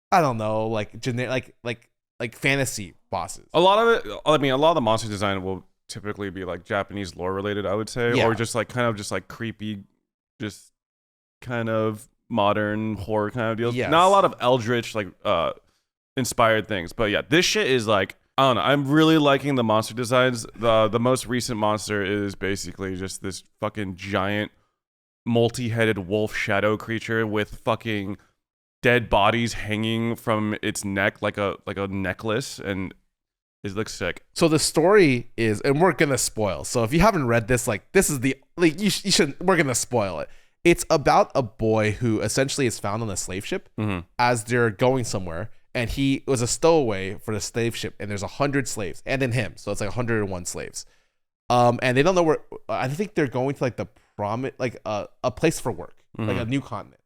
I don't know, like generic, like fantasy bosses. A lot of it, I mean, a lot of the monster design will typically be like Japanese lore related, I would say, or just like kind of just like creepy, just kind of modern horror kind of deals. Yes. Not a lot of Eldritch like inspired things, but yeah, this shit is like, I don't know. I'm really liking the monster designs. The most recent monster is basically just this fucking giant multi-headed wolf shadow creature with fucking dead bodies hanging from its neck like a necklace, and it looks sick. So the story is, and we're gonna spoil. So if you haven't read this, like this is the like you should. We're gonna spoil it. It's about a boy who essentially is found on a slave ship as they're going somewhere. And he was a stowaway for the slave ship, and there's 100 slaves, and then him, so it's like 101 slaves. And they don't know where. I think they're going to like the like a place for work, like a new continent.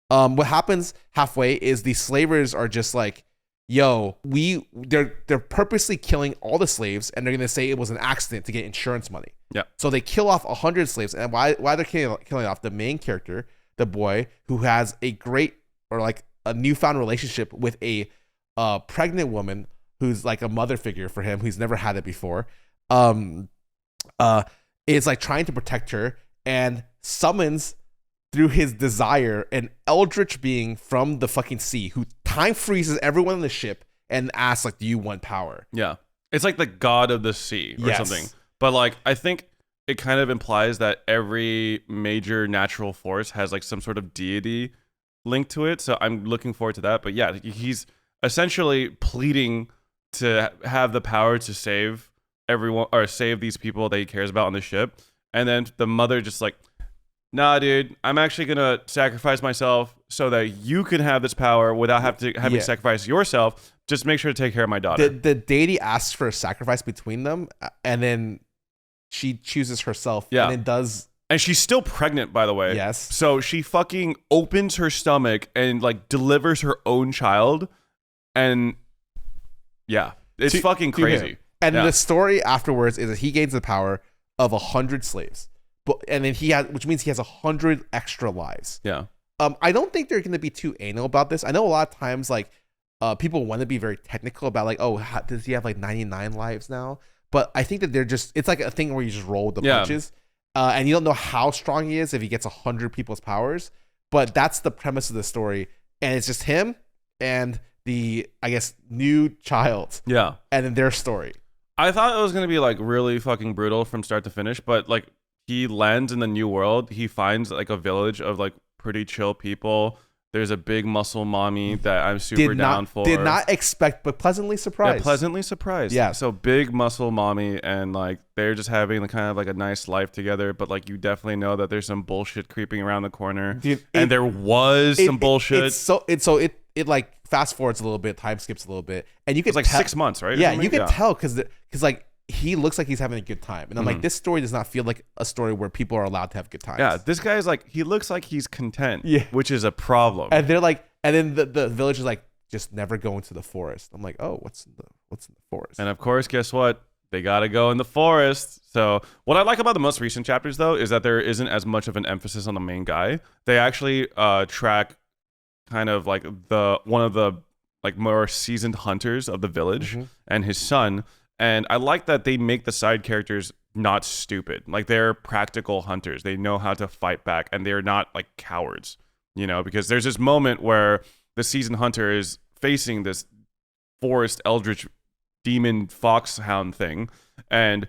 What happens halfway is the slavers are just like, "Yo, they're purposely killing all the slaves, and they're gonna say it was an accident to get insurance money." Yeah. So they kill off 100 slaves, and why they're killing off the main character, the boy who has a great a newfound relationship with a pregnant woman who's like a mother figure for him, who's never had it before, is like trying to protect her, and summons through his desire an eldritch being from the fucking sea who time freezes everyone on the ship and asks like, do you want power? Yeah. It's like the god of the sea or something. But like I think it kind of implies that every major natural force has like some sort of deity linked to it. So I'm looking forward to that. But yeah, he's essentially pleading to have the power to save everyone or save these people that he cares about on the ship. And then the mother just like, nah, dude, I'm actually gonna sacrifice myself so that you can have this power without having to sacrifice yourself. Just make sure to take care of my daughter. The deity asks for a sacrifice between them, and then she chooses herself. Yeah. And it does. And she's still pregnant, by the way. Yes. So she fucking opens her stomach and like delivers her own child. And yeah, it's fucking crazy. And the story afterwards is that he gains the power of 100 slaves. And then which means he has 100 extra lives. Yeah. I don't think they're going to be too anal about this. I know a lot of times, like, people want to be very technical about, like, oh, does he have like 99 lives now? But I think that it's like a thing where you just roll with the punches. And you don't know how strong he is if he gets 100 people's powers. But that's the premise of the story. And it's just him and the, I guess, new child. Yeah. And then their story. I thought it was going to be like really fucking brutal from start to finish. But like he lands in the new world. He finds like a village of like pretty chill people. There's a big muscle mommy that I'm super down for. Did not expect, but pleasantly surprised. Yeah, pleasantly surprised. Yeah. So big muscle mommy, and like they're just having kind of like a nice life together. But like you definitely know that there's some bullshit creeping around the corner. Dude, and there was some bullshit. It like fast forwards a little bit, time skips a little bit, and you can it's like 6 months, right? Yeah, you can tell because like he looks like he's having a good time, and I'm like, this story does not feel like a story where people are allowed to have good times. Yeah, this guy's like, he looks like he's content. Yeah, which is a problem. And they're like, and then the village is like, just never go into the forest. I'm like, oh, what's in the forest? And of course, guess what? They gotta go in the forest. So what I like about the most recent chapters, though, is that there isn't as much of an emphasis on the main guy. They actually track kind of like one of the like more seasoned hunters of the village and his son. And I like that they make the side characters not stupid. Like they're practical hunters. They know how to fight back, and they're not like cowards, you know, because there's this moment where the seasoned hunter is facing this forest eldritch demon foxhound thing, and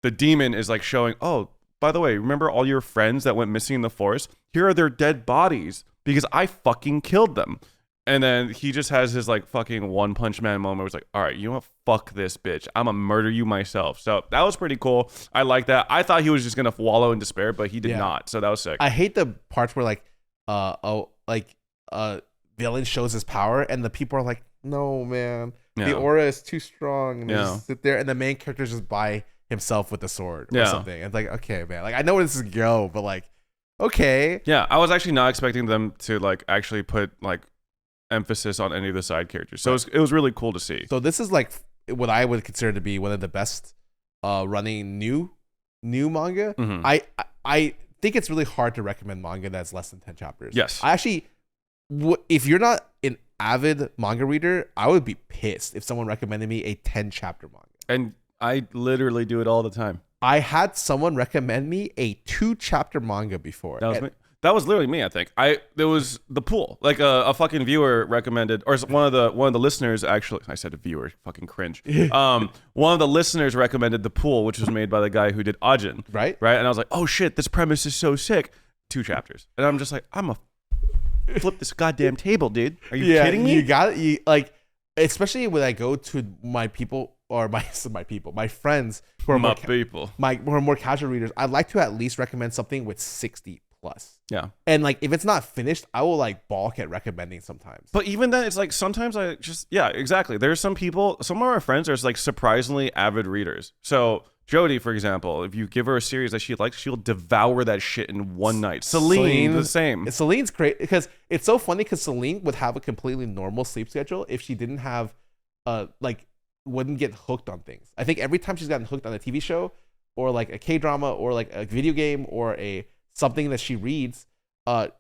the demon is like showing, oh, by the way, remember all your friends that went missing in the forest? Here are their dead bodies because I fucking killed them. And then he just has his like fucking One Punch Man moment where it's like, all right, you know what? Fuck this bitch. I'm gonna murder you myself. So that was pretty cool. I like that. I thought he was just gonna wallow in despair, but he did not. So that was sick. I hate the parts where like, villain shows his power and the people are like, no, man, the aura is too strong. And they just sit there and the main character's just by himself with the sword or something. It's like, okay, man, like I know where this is go, but like, okay. Yeah, I was actually not expecting them to like actually put like emphasis on any of the side characters. So it was really cool to see. So this is like what I would consider to be one of the best running new manga. I think it's really hard to recommend manga that's less than 10 chapters. Yes. I actually, if you're not an avid manga reader, I would be pissed if someone recommended me a 10 chapter manga. And I literally do it all the time. I had someone recommend me a 2 chapter manga before. That was me. That was literally me, I think. There was The Pool. Like a fucking viewer recommended, or one of the listeners actually, I said a viewer, fucking cringe. One of the listeners recommended The Pool, which was made by the guy who did Ajin. Right. And I was like, oh shit, this premise is so sick. 2 chapters. And I'm just like, I'm a flip this goddamn table, dude. Are you kidding me? You got it. Like, especially when I go to my people or my friends who are who are more casual readers, I'd like to at least recommend something with 60 plus. Yeah. And like if it's not finished, I will like balk at recommending sometimes. But even then, it's like sometimes I just exactly. There's some people, some of our friends are like surprisingly avid readers. So Jody, for example, if you give her a series that she likes, she'll devour that shit in one night. Celine, the same. Celine's great because it's so funny because Celine would have a completely normal sleep schedule if she didn't have wouldn't get hooked on things. I think every time she's gotten hooked on a TV show or like a K-drama or like a video game or something that she reads,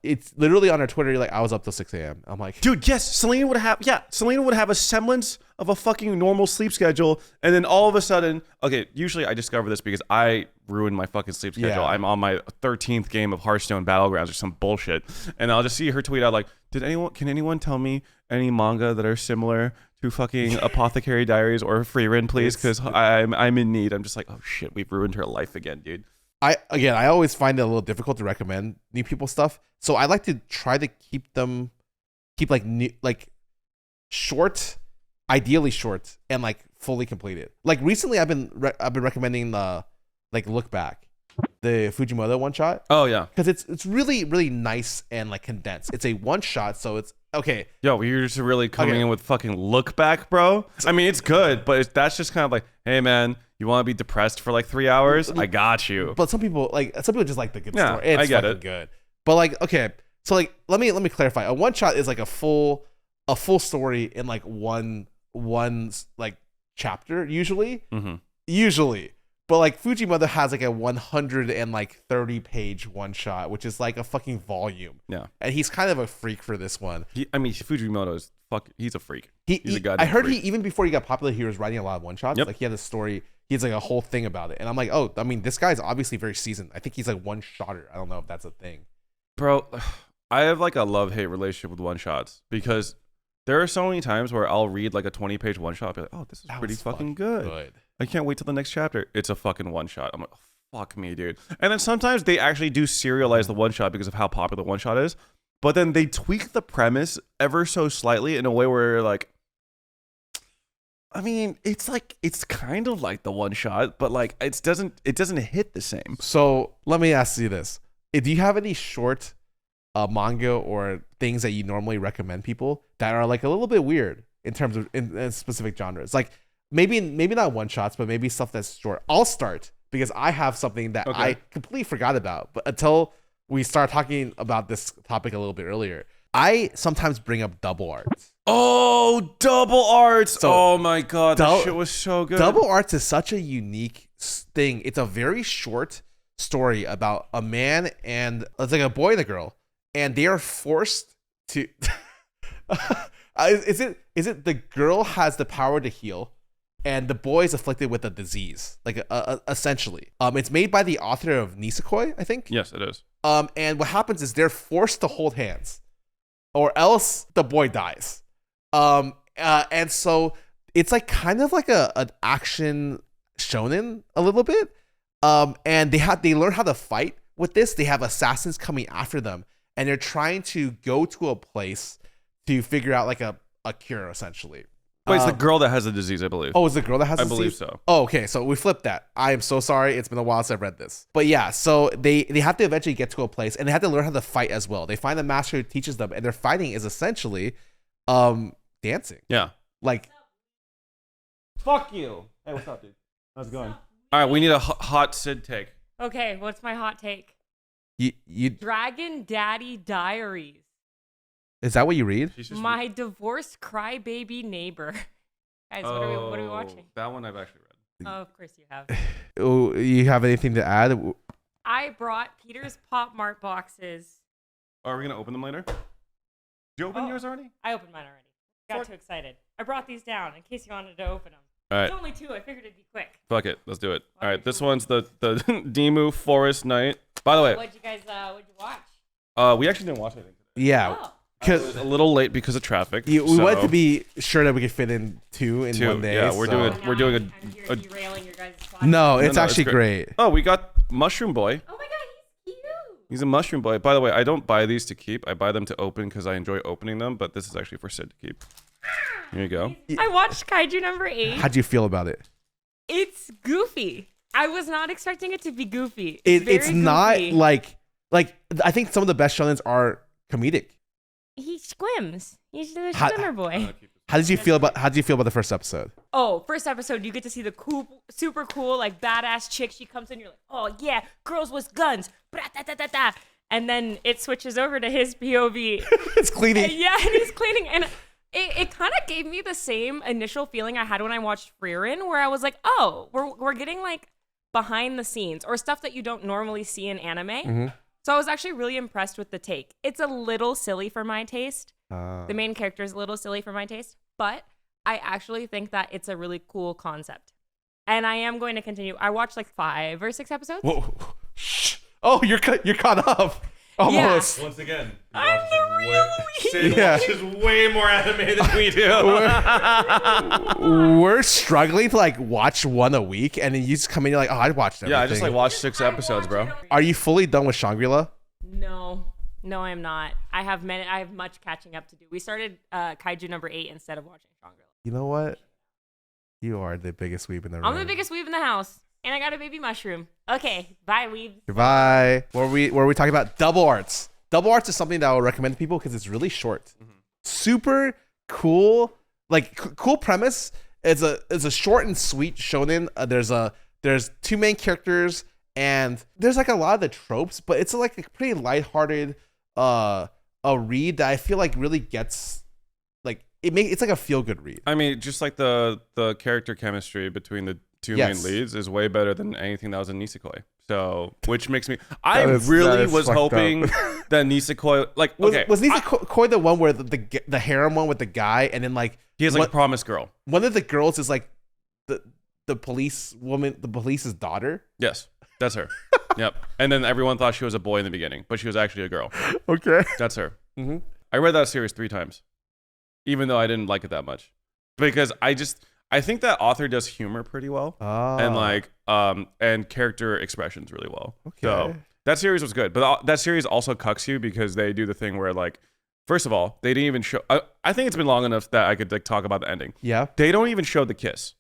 it's literally on her Twitter, you're like, I was up till 6 a.m. I'm like, dude, yes, Celine would have a semblance of a fucking normal sleep schedule, and then all of a sudden, okay, usually I discover this because I ruined my fucking sleep schedule. I'm on my 13th game of Hearthstone Battlegrounds or some bullshit, and I'll just see her tweet out like, can anyone tell me any manga that are similar to fucking Apothecary Diaries or Freerin, please, because I'm in need. I'm just like, oh shit, we've ruined her life again, dude. I always find it a little difficult to recommend new people stuff, so I like to try to keep like new, like short, ideally short, and like fully completed. Like recently, I've been recommending the like Look Back, the Fujimoto one shot. Oh yeah, because it's really really nice and like condensed. It's a one shot, so it's okay. Yo, you're just really coming in with fucking Look Back, bro. I mean, it's good, but that's just kind of like, hey man, you want to be depressed for like 3 hours? I got you. But some people just like the good story. Yeah, It's I get fucking it. good. But like, okay, so like let me clarify. A one shot is like a full story in like one like chapter usually. Mm-hmm. Usually. But like Fujimoto has like a 130 page one shot, which is like a fucking volume. Yeah. And he's kind of a freak for this one. Fujimoto is he's a freak. He's a I heard freak. he even before he got popular, he was writing a lot of one shots. Yep. Like he had a story, he has like a whole thing about it. And I'm like, oh, I mean, this guy's obviously very seasoned. I think he's like one shotter. I don't know if that's a thing. Bro, I have like a love-hate relationship with one shots because there are so many times where I'll read like a 20-page one shot, be like, oh, this is pretty fucking good. I can't wait till the next chapter. It's a fucking one shot. I'm like, oh, fuck me, dude. And then sometimes they actually do serialize the one shot because of how popular the one shot is. But then they tweak the premise ever so slightly in a way where like, I mean, it's kind of like the one shot, but like it doesn't hit the same. So let me ask you this: do you have any short manga or things that you normally recommend people that are like a little bit weird in terms of in specific genres? Like maybe not one shots, but maybe stuff that's short. I'll start because I have something that I completely forgot about, but until we start talking about this topic a little bit earlier, I sometimes bring up double arts. Oh, double arts! So, oh my god, that shit was so good. Double arts is such a unique thing. It's a very short story about a man and it's like a boy and a girl, and they are forced to. Is it the girl has the power to heal, and the boy is afflicted with a disease, like essentially. It's made by the author of Nisekoi, I think. Yes, it is. And what happens is they're forced to hold hands, or else the boy dies. And so it's like kind of like an action shonen a little bit. And they learn how to fight with this. They have assassins coming after them, and they're trying to go to a place to figure out like a cure, essentially. Wait, it's the girl that has the disease, I believe. Oh, it's the girl that has the disease? I believe so. Oh, okay. So we flipped that. I am so sorry. It's been a while since I've read this. But yeah, so they have to eventually get to a place, and they have to learn how to fight as well. They find a master who teaches them, and their fighting is essentially dancing. Yeah. Like, fuck you. Hey, what's up, dude? How's it going? All right, we need a hot Sid take. Okay, what's my hot take? You Dragon Daddy Diaries. is that what you read? My divorced crybaby neighbor. Guys, what are we watching? That one I've actually read. Oh, of course you have. Oh, you have anything to add? I brought Peter's Pop Mart boxes. Oh, are we gonna open them later? Did you open yours already? I opened mine already. Got too excited. I brought these down in case you wanted to open them. All right. It's only 2. I figured it'd be quick. Fuck it. Let's do it. All right. This one's the Demu Forest Night. By the way, What'd you watch? we actually didn't watch anything today. Yeah. Oh. It was a little late because of traffic. We wanted to be sure that we could fit in two in one day. Yeah, we're doing I'm here derailing your guys' podcast. No, it's No, actually it's great. Oh, we got Mushroom Boy. Oh my god, he's cute. He's a Mushroom Boy. By the way, I don't buy these to keep. I buy them to open because I enjoy opening them. But this is actually for Sid to keep. Here you go. I watched Kaiju number 8. How'd you feel about it? It's goofy. I was not expecting it to be goofy. It's not goofy. like I think some of the best shonens are comedic. He swims. He's the How- swimmer boy. How did you feel about the first episode? Oh, first episode, you get to see the super cool, like badass chick. She comes in, you're like, oh yeah, girls with guns. Bra-da-da-da-da. And then it switches over to his POV. It's cleaning. And yeah, and he's cleaning. And it kind of gave me the same initial feeling I had when I watched Frieren, where I was like, oh, we're getting like behind the scenes or stuff that you don't normally see in anime. Mm-hmm. So I was actually really impressed with the take. It's a little silly for my taste. The main character is a little silly for my taste, but I actually think that it's a really cool concept. And I am going to continue. I watched like 5 or 6 episodes. Whoa. Shh. Oh, you're caught up. Almost. Once again. I'm the Sid Yeah. watches way more anime than we do. We're struggling to like watch one a week, and then you just come in, you're like, oh, I watched everything. Yeah, I just like watched 6 episodes, bro. Are you fully done with Shangri-La? No, I'm not. I have much catching up to do. We started Kaiju number 8 instead of watching Shangri-La. You know what? You are the biggest weeb in the room. I'm the biggest weeb in the house, and I got a baby mushroom. Okay, bye weeb. Goodbye. What were we talking about? Double arts. Double arts is something that I would recommend to people because it's really short. Super cool. Like cool premise. It's a short and sweet shonen. There's 2 main characters, and there's like a lot of the tropes, but it's like a pretty lighthearted a read that I feel like really gets like it's like a feel good read. I mean, just like the character chemistry between the 2 Yes. main leads is way better than anything that was in Nisekoi. So, which makes me, That I is really was fucked hoping up. that Nisekoi, like, okay, Was Nisekoi the one where the harem one with the guy, and then like he has like a promised girl. one of the girls is like the police woman, the police's daughter? Yes, that's her. Yep. And then everyone thought she was a boy in the beginning, but she was actually a girl. Okay. That's her. Mhm. I read that series 3 times, even though I didn't like it that much, because I think that author does humor pretty well, and like and character expressions really well. Okay. So that series was good, but that series also cucks you because they do the thing where like, first of all, they didn't even show. I think it's been long enough that I could like talk about the ending. Yeah. They don't even show the kiss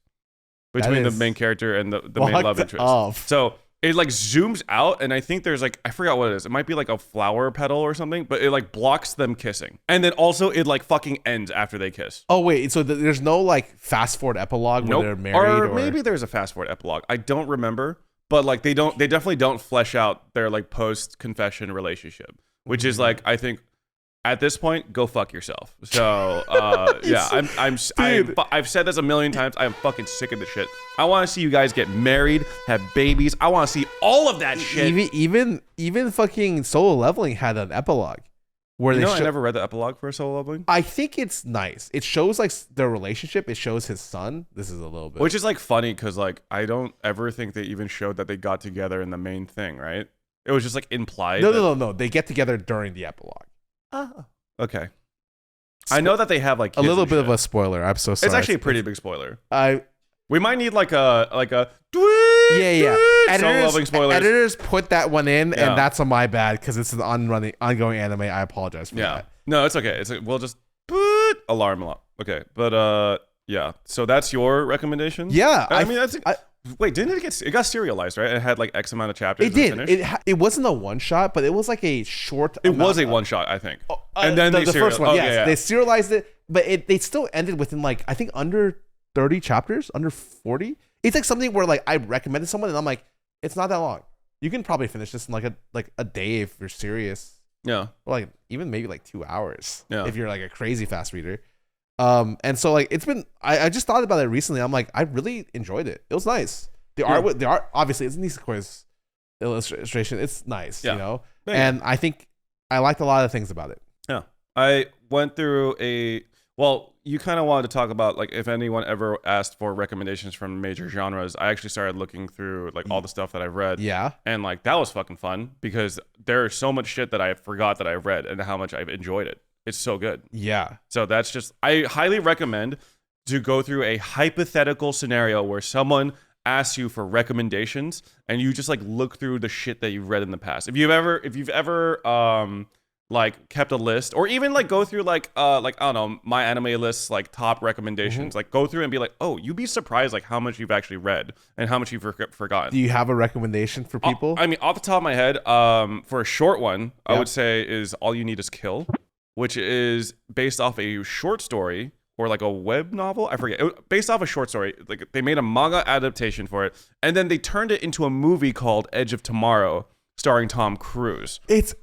between the is main character and the main love interest. Off. So it like zooms out, and I think there's like, I forgot what it is. It might be like a flower petal or something, but it like blocks them kissing. And then also it like fucking ends after they kiss. Oh wait, so there's no like fast forward epilogue where they're married, or maybe there's a fast forward epilogue. I don't remember, but like they definitely don't flesh out their like post confession relationship, which is like, I think at this point, go fuck yourself. So yeah, I've said this a million times. I'm fucking sick of this shit. I want to see you guys get married, have babies. I want to see all of that shit. even fucking Solo Leveling had an epilogue where You they know, I never read the epilogue for Solo Leveling, I think it's nice. It shows like their relationship. It shows his son. This is a little bit, which is like funny because like I don't ever think they even showed that they got together in the main thing, right? It was just like implied. no. They get together during the epilogue. Oh, okay. I know that they have like A little bit of a. a spoiler. I'm so sorry. It's actually a pretty big spoiler. I We might need like a yeah. Solo-Leveling spoilers. Editors put that one in, Yeah. and that's on my bad because it's an ongoing anime. I apologize for Yeah. that. No, it's okay. We'll just put alarm. Okay, but yeah. So that's your recommendation. Yeah, I mean that's. Wait, didn't it got serialized, right? It had like X amount of chapters. It did. Finished? It wasn't a one shot, but it was like a short. It was a amount of- one shot, I think. And then the first one, oh, yes, yeah. they serialized it, but they still ended within like I think under 30 chapters, under 40. It's like something where like I recommended someone, and I'm like, it's not that long. You can probably finish this in like a day if you're serious, Yeah. or like even maybe like 2 hours if you're like a crazy fast reader. And so like it's been. I just thought about it recently. I'm like, I really enjoyed it. It was nice. The art obviously it's Nisekoi's illustration. It's nice, Yeah. you know, Thank and I think I liked a lot of things about it. Yeah. I went through well, you kind of wanted to talk about like if anyone ever asked for recommendations from major genres. I actually started looking through like all the stuff that I've read. Yeah. And like that was fucking fun because there's so much shit that I forgot that I've read and how much I've enjoyed it. It's so good. Yeah. So that's just, I highly recommend to go through a hypothetical scenario where someone asks you for recommendations and you just like look through the shit that you've read in the past. If you've ever like kept a list or even like go through like I don't know, my anime lists, like top recommendations, like go through and be like, oh, you'd be surprised like how much you've actually read and how much you've forgotten. Do you have a recommendation for people? I mean, off the top of my head, for a short one, I would say is All You Need Is Kill, which is based off a short story or like a web novel. I forget. Based off a short story. Like they made a manga adaptation for it, and then they turned it into a movie called Edge of Tomorrow, starring Tom Cruise. It's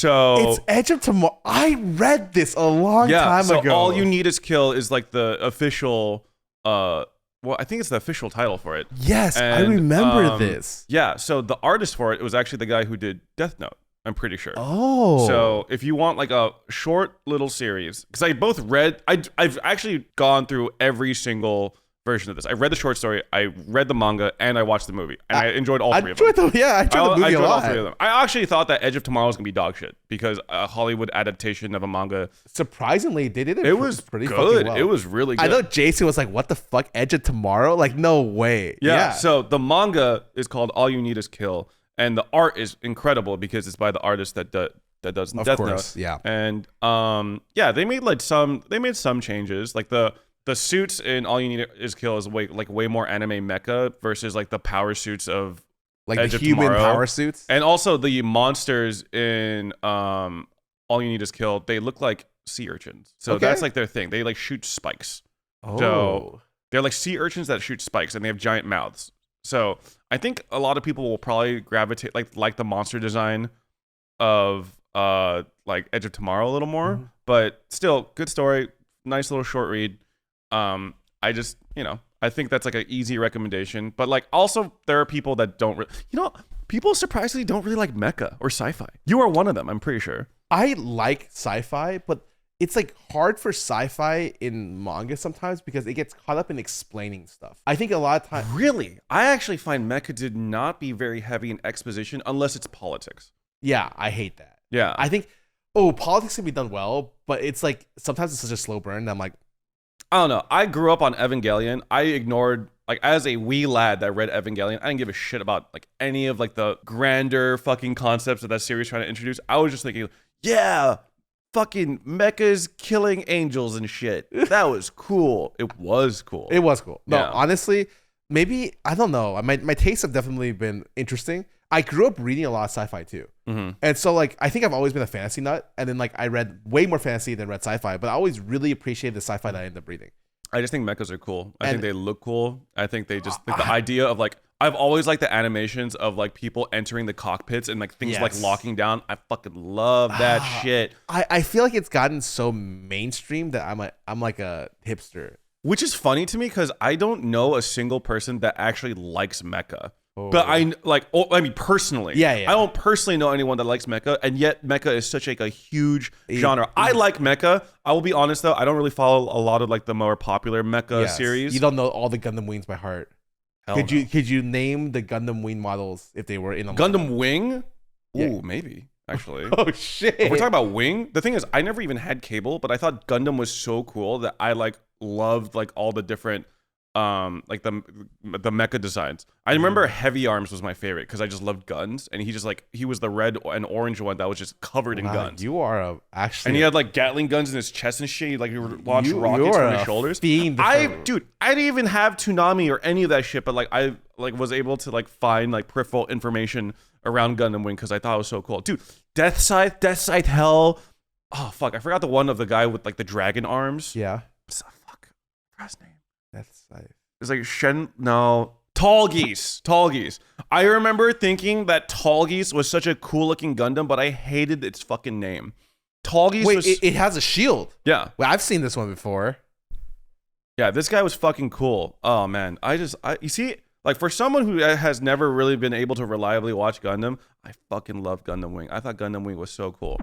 Edge of Tomorrow. I read this a long time ago. All You Need Is Kill is like the official. Well, I think it's the official title for it. Yes, I And, remember this. Yeah. So the artist for it was actually the guy who did Death Note. I'm pretty sure. Oh. So if you want like a short little series, because I both read, I've actually gone through every single version of this. I read the short story, I read the manga, and I watched the movie, and I enjoyed all three of them. I enjoyed the movie a lot. All three of them. I actually thought that Edge of Tomorrow was gonna be dog shit because a Hollywood adaptation of a manga. Surprisingly, they did it. It was pretty good. fucking well. It was really good. I know Jason was like, "What the fuck, Edge of Tomorrow?" Like, no way. Yeah. So the manga is called All You Need Is Kill, and the art is incredible because it's by the artist that does Of Death course, Note. yeah. And they made some changes. Like the suits in All You Need Is Kill is way more anime mecha versus like the power suits of like Edge the of human Tomorrow. power suits. And also the monsters in All You Need Is Kill, they look like sea urchins. So Okay. that's like their thing. They like shoot spikes. Oh, So they're like sea urchins that shoot spikes and they have giant mouths. So I think a lot of people will probably gravitate like the monster design of like Edge of Tomorrow a little more. Mhm. But still, good story, nice little short read. I just, I think that's like an easy recommendation. But like also there are people that don't people surprisingly don't really like mecha or sci-fi. You are one of them, I'm pretty sure. I like sci-fi, but it's like hard for sci-fi in manga sometimes because it gets caught up in explaining stuff. I think a lot of times. Really? I actually find mecha to not be very heavy in exposition unless it's politics. Yeah, I hate that. Yeah. I think, politics can be done well, but it's like sometimes it's such a slow burn that I'm like, I don't know. I grew up on Evangelion. I ignored, like, as a wee lad that read Evangelion, I didn't give a shit about, like, any of, like, the grander fucking concepts that series trying to introduce. I was just thinking, yeah, fucking mechas killing angels and shit. That was cool. It was cool. it was cool. No, Yeah. honestly, maybe, I don't know. My tastes have definitely been interesting. I grew up reading a lot of sci-fi too. Mm-hmm. And so, like, I think I've always been a fantasy nut. And then, like, I read way more fantasy than read sci-fi, but I always really appreciated the sci-fi that I ended up reading. I just think mechas are cool. I And- think they look cool. I think they just, like, the idea of, like, I've always liked the animations of, like, people entering the cockpits and, like, things, like, Yes. locking down. I fucking love that shit. I feel like it's gotten so mainstream that I'm like a hipster. Which is funny to me because I don't know a single person that actually likes mecha. Oh. But personally. Yeah, yeah. I don't personally know anyone that likes mecha, and yet mecha is such like a huge genre. I like mecha. I will be honest though, I don't really follow a lot of like the more popular mecha Yes. series. You don't know all the Gundam wings by heart. Hell Could no. you name the Gundam wing models if they were in a Gundam Wing? Yeah. Ooh, maybe actually. Oh shit! If we're talking about Wing, the thing is, I never even had cable, but I thought Gundam was so cool that I like loved like all the different like the mecha designs. I remember Heavy Arms was my favorite because I just loved guns, and he was the red and orange one that was just covered in Wow, guns. You are actually, And he had like Gatling guns in his chest and shit. He like launched You rockets are from his a shoulders. fiend for- I didn't even have Toonami or any of that shit, but like I like was able to like find like peripheral information around Gundam Wing because I thought it was so cool. Dude, Death Scythe Hell. Oh fuck, I forgot the one of the guy with like the dragon arms. yeah. Fuck. What's his name? That's like, It's like Tall Geese. I remember thinking that Tall Geese was such a cool looking Gundam, but I hated its fucking name. Tall Geese wait, was it has a shield. yeah. Well, I've seen this one before. Yeah, this guy was fucking cool. Oh man, you see, like for someone who has never really been able to reliably watch Gundam, I fucking love Gundam Wing. I thought Gundam Wing was so cool.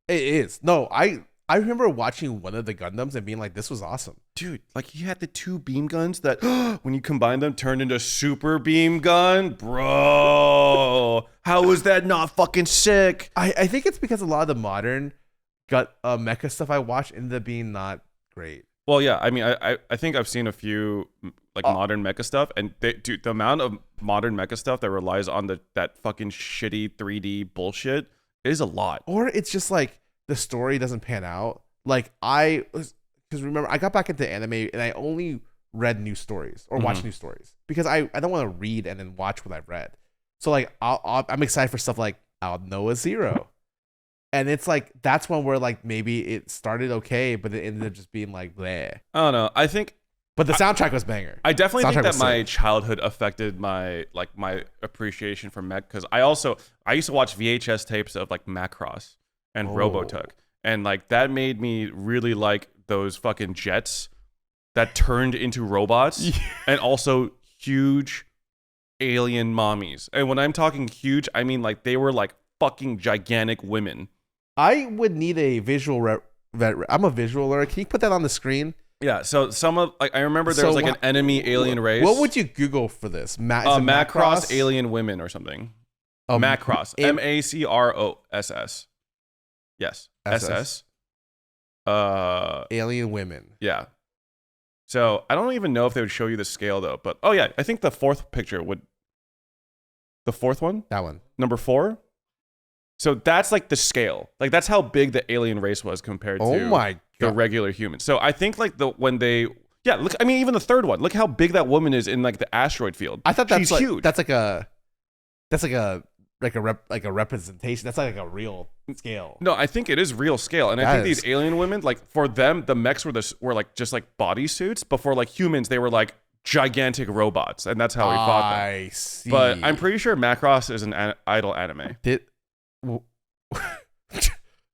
It is. No, I remember watching one of the Gundams and being like, this was awesome. Dude, like he had the two beam guns that when you combine them turned into super beam gun. Bro, how was that not fucking sick? I think it's because a lot of the modern mecha stuff I watch ended up being not great. Well, yeah, I mean, I think I've seen a few like modern mecha stuff, and dude, the amount of modern mecha stuff that relies on that fucking shitty 3D bullshit is a lot. Or it's just like the story doesn't pan out. Like because remember, I got back into anime and I only read new stories or watched new stories because I don't want to read and then watch what I've read. So like I'm excited for stuff like I'll Noah Zero. And it's like that's one where like maybe it started okay, but it ended up just being like bleh. I don't know. I think But the soundtrack was banger. I definitely think Soundtrack that was my sick. childhood affected my appreciation for mech because I used to watch VHS tapes of like Macross and Robotech, and like that made me really like those fucking jets that turned into robots and also huge alien mommies. And when I'm talking huge, I mean like they were like fucking gigantic women. I would need a visual I'm a visual learner. Can you put that on the screen? Yeah, so some of like I remember there So was like wha- an enemy alien race. What would you Google for this? Is it Macross alien women or something? Macross. Macross. Yes. SS. Alien women. Yeah. So I don't even know if they would show you the scale though, but oh yeah, I think the fourth picture would. The fourth one, That one. number 4. So that's like the scale. Like that's how big the alien race was compared Oh to my the god. regular humans. So I think like look, I mean even the third one. Look how big that woman is in like the asteroid field. I thought that's she's like, huge. That's like a representation. That's like a real scale. No, I think it is real scale, and I think these alien women, like for them, the mechs were like just like bodysuits, but for like humans, they were like gigantic robots, and that's how we fought them. I see. But I'm pretty sure Macross is an idol anime.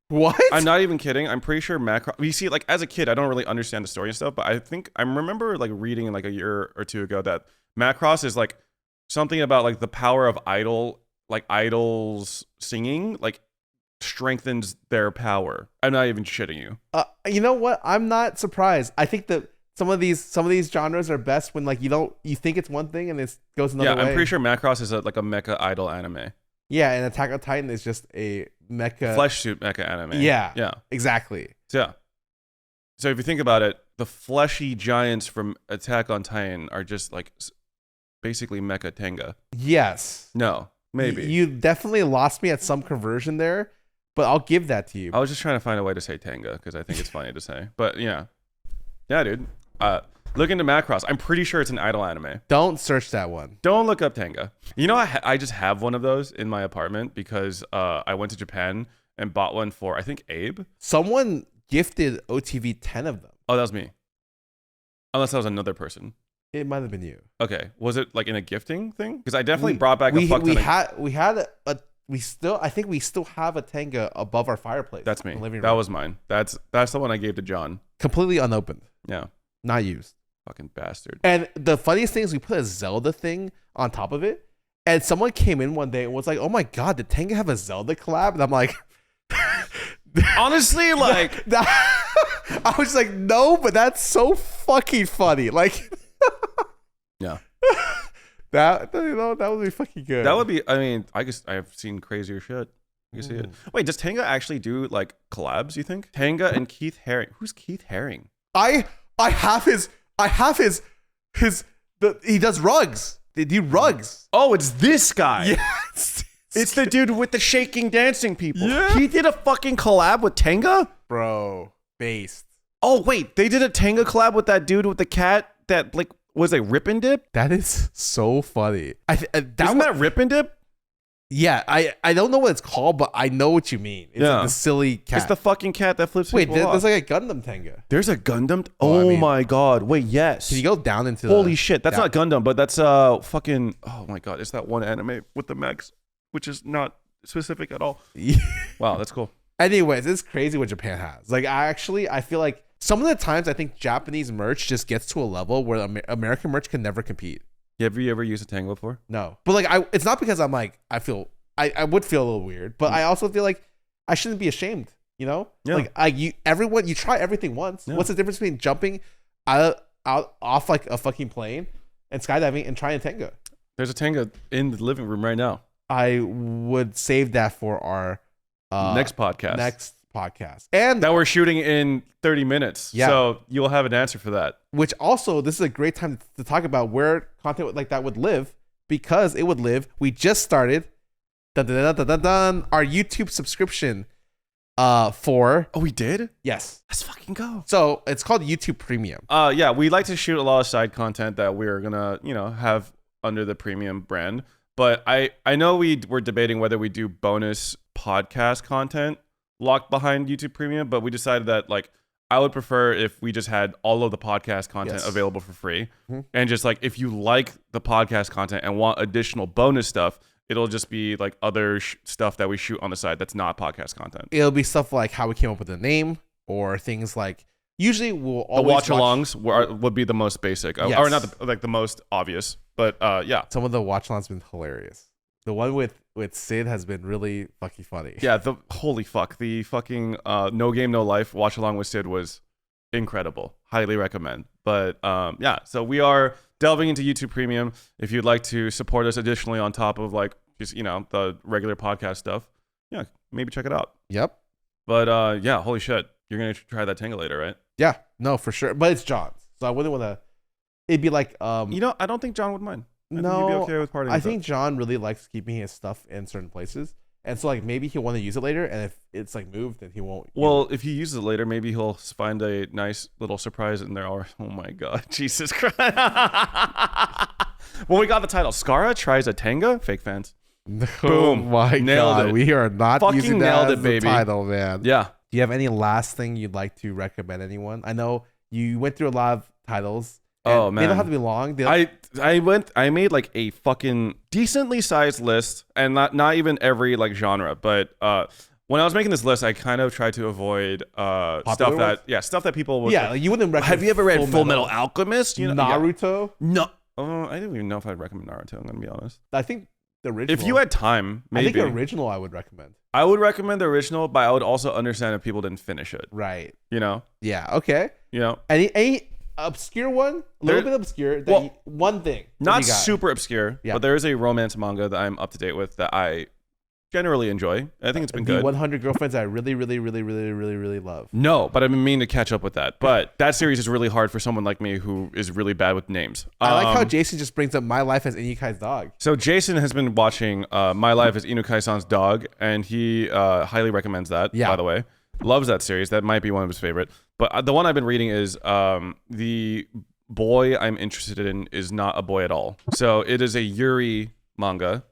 What? I'm not even kidding. I'm pretty sure Macross. You see, like as a kid, I don't really understand the story and stuff, but I think I remember like reading like a year or two ago that Macross is like something about like the power of idols singing like strengthens their power. I'm not even shitting you. You know what? I'm not surprised. I think that some of these genres are best when like you think it's one thing and it goes another way. Yeah, I'm pretty sure Macross is like a mecha idol anime. Yeah, and Attack on Titan is just a mecha Flesh suit mecha anime. Yeah. Yeah. Exactly. Yeah. So if you think about it, the fleshy giants from Attack on Titan are just like basically mecha Tenga. Yes. No, maybe. You definitely lost me at some conversion there, but I'll give that to you. I was just trying to find a way to say Tenga because I think it's funny to say. But yeah. Yeah, dude. Look into Macross. I'm pretty sure it's an idol anime. Don't search that one. Don't look up Tenga. You know, I just have one of those in my apartment because I went to Japan and bought one for, I think, Abe. Someone gifted OTV 10 of them. Oh, that was me. Unless that was another person. It might have been you. Okay. Was it like in a gifting thing? Because I definitely brought back a fuck ton I think we still have a Tenga above our fireplace. That's me. in the living That room. was mine. That's the one I gave to John. Completely unopened. Yeah. Not used. Fucking bastard. And the funniest thing is we put a Zelda thing on top of it. And someone came in one day and was like, oh my God, did Tenga have a Zelda collab? And I'm like, honestly, like, I was like, no, but that's so fucking funny. Like, yeah. that would be fucking good. That would be, I mean, I guess I've seen crazier shit. You can see it. Wait, does Tenga actually do like collabs, you think? Tenga and Keith Haring. Who's Keith Haring? I have his he does rugs. They do rugs. Oh, it's this guy. Yes. It's the dude with the shaking dancing people. Yeah. He did a fucking collab with Tenga? Bro, based. Oh, wait, they did a Tenga collab with that dude with the cat that like was a Rip and Dip? That is so funny. Isn't that Rip and Dip? Yeah, I don't know what it's called, but I know what you mean. It's Yeah. like the silly cat. It's the fucking cat that flips Wait, people off. there's like a Gundam Tenga. There's a Gundam? Oh, I Oh mean- my god. Wait, yes. Can you go down into Holy shit. That's Yeah. not Gundam, but that's fucking, oh my god. It's that one anime with the mechs, which is not specific at all. Wow, that's cool. Anyways, it's crazy what Japan has. Like, I feel like some of the times I think Japanese merch just gets to a level where American merch can never compete. Have you ever used a Tango before? No. But like, it's not because I'm like, I would feel a little weird, but I also feel like I shouldn't be ashamed, you know? Yeah. Like, you try everything once. Yeah. What's the difference between jumping out off like a fucking plane and skydiving and trying Tenga? There's a Tenga in the living room right now. I would save that for our Next podcast. And That we're shooting in 30 minutes. Yeah. So you'll have an answer for that. which also, this is a great time to talk about where content like that would live, because it would live. We just started our YouTube subscription for Oh, we did? yes. Let's fucking go. So it's called YouTube Premium. Yeah, we like to shoot a lot of side content that we're gonna, have under the premium brand. But I know we were debating whether we do bonus podcast content locked behind YouTube Premium, but we decided that like I would prefer if we just had all of the podcast content Yes. available for free. Mhm. And just like if you like the podcast content and want additional bonus stuff, it'll just be like other stuff that we shoot on the side that's not podcast content. It'll be stuff like how we came up with the name, or things like usually we'll The always watch-alongs would be the most basic, Yes. or not the most obvious, but yeah. Some of the watch-alongs have been hilarious. The one with Sid has been really fucking funny. Yeah, holy fuck. The fucking No Game No Life watch along with Sid was incredible. Highly recommend. But yeah, so we are delving into YouTube Premium. If you'd like to support us additionally on top of like just the regular podcast stuff, yeah, maybe check it out. Yep. But yeah, holy shit, you're gonna try that Tenga later, right? Yeah, no, for sure. But it's John's, so I wouldn't want to. It'd be like I don't think John would mind. I think no, he'd be okay with partying. I think John really likes keeping his stuff in certain places, and so like maybe he'll want to use it later, and if it's like moved, then he won't. Well, if he uses it later, maybe he'll find a nice little surprise in there. Oh my god, Jesus Christ! Well, we got the title. Scarra tries a Tenga. Fake fans. Oh Boom. my Nailed god, it. we are not Fucking using nailed that it, as baby. the title, man. Yeah. Do you have any last thing you'd like to recommend anyone? I know you went through a lot of titles. Oh, They don't man. have to be long. I made like a fucking decently sized list, and not even every like genre, but when I was making this list, I kind of tried to avoid stuff that people would. Yeah, like you wouldn't recommend. Have you ever read Full Metal Alchemist? Naruto? Yeah. No. I don't even know if I'd recommend Naruto. I'm gonna be honest. I think the original. If you had time, maybe. I think the original I would recommend. I would recommend the original, but I would also understand if people didn't finish it. Right. You know? Yeah. Okay. You know? Any obscure one? A little bit obscure. One thing. Not super obscure, Yeah. but there is a romance manga that I'm up to date with that I generally enjoy. I think it's been good. 100 Girlfriends I really, really, really, really, really, really love. No, but I've been meaning to catch up with that. But that series is really hard for someone like me who is really bad with names. I like how Jason just brings up My Life as Inikai's dog. So Jason has been watching My Life as Inukai-san's Dog, and he highly recommends that, by the way. Loves that series. That might be one of his favorite. But the one I've been reading is the boy I'm interested in is not a boy at all. So it is a Yuri manga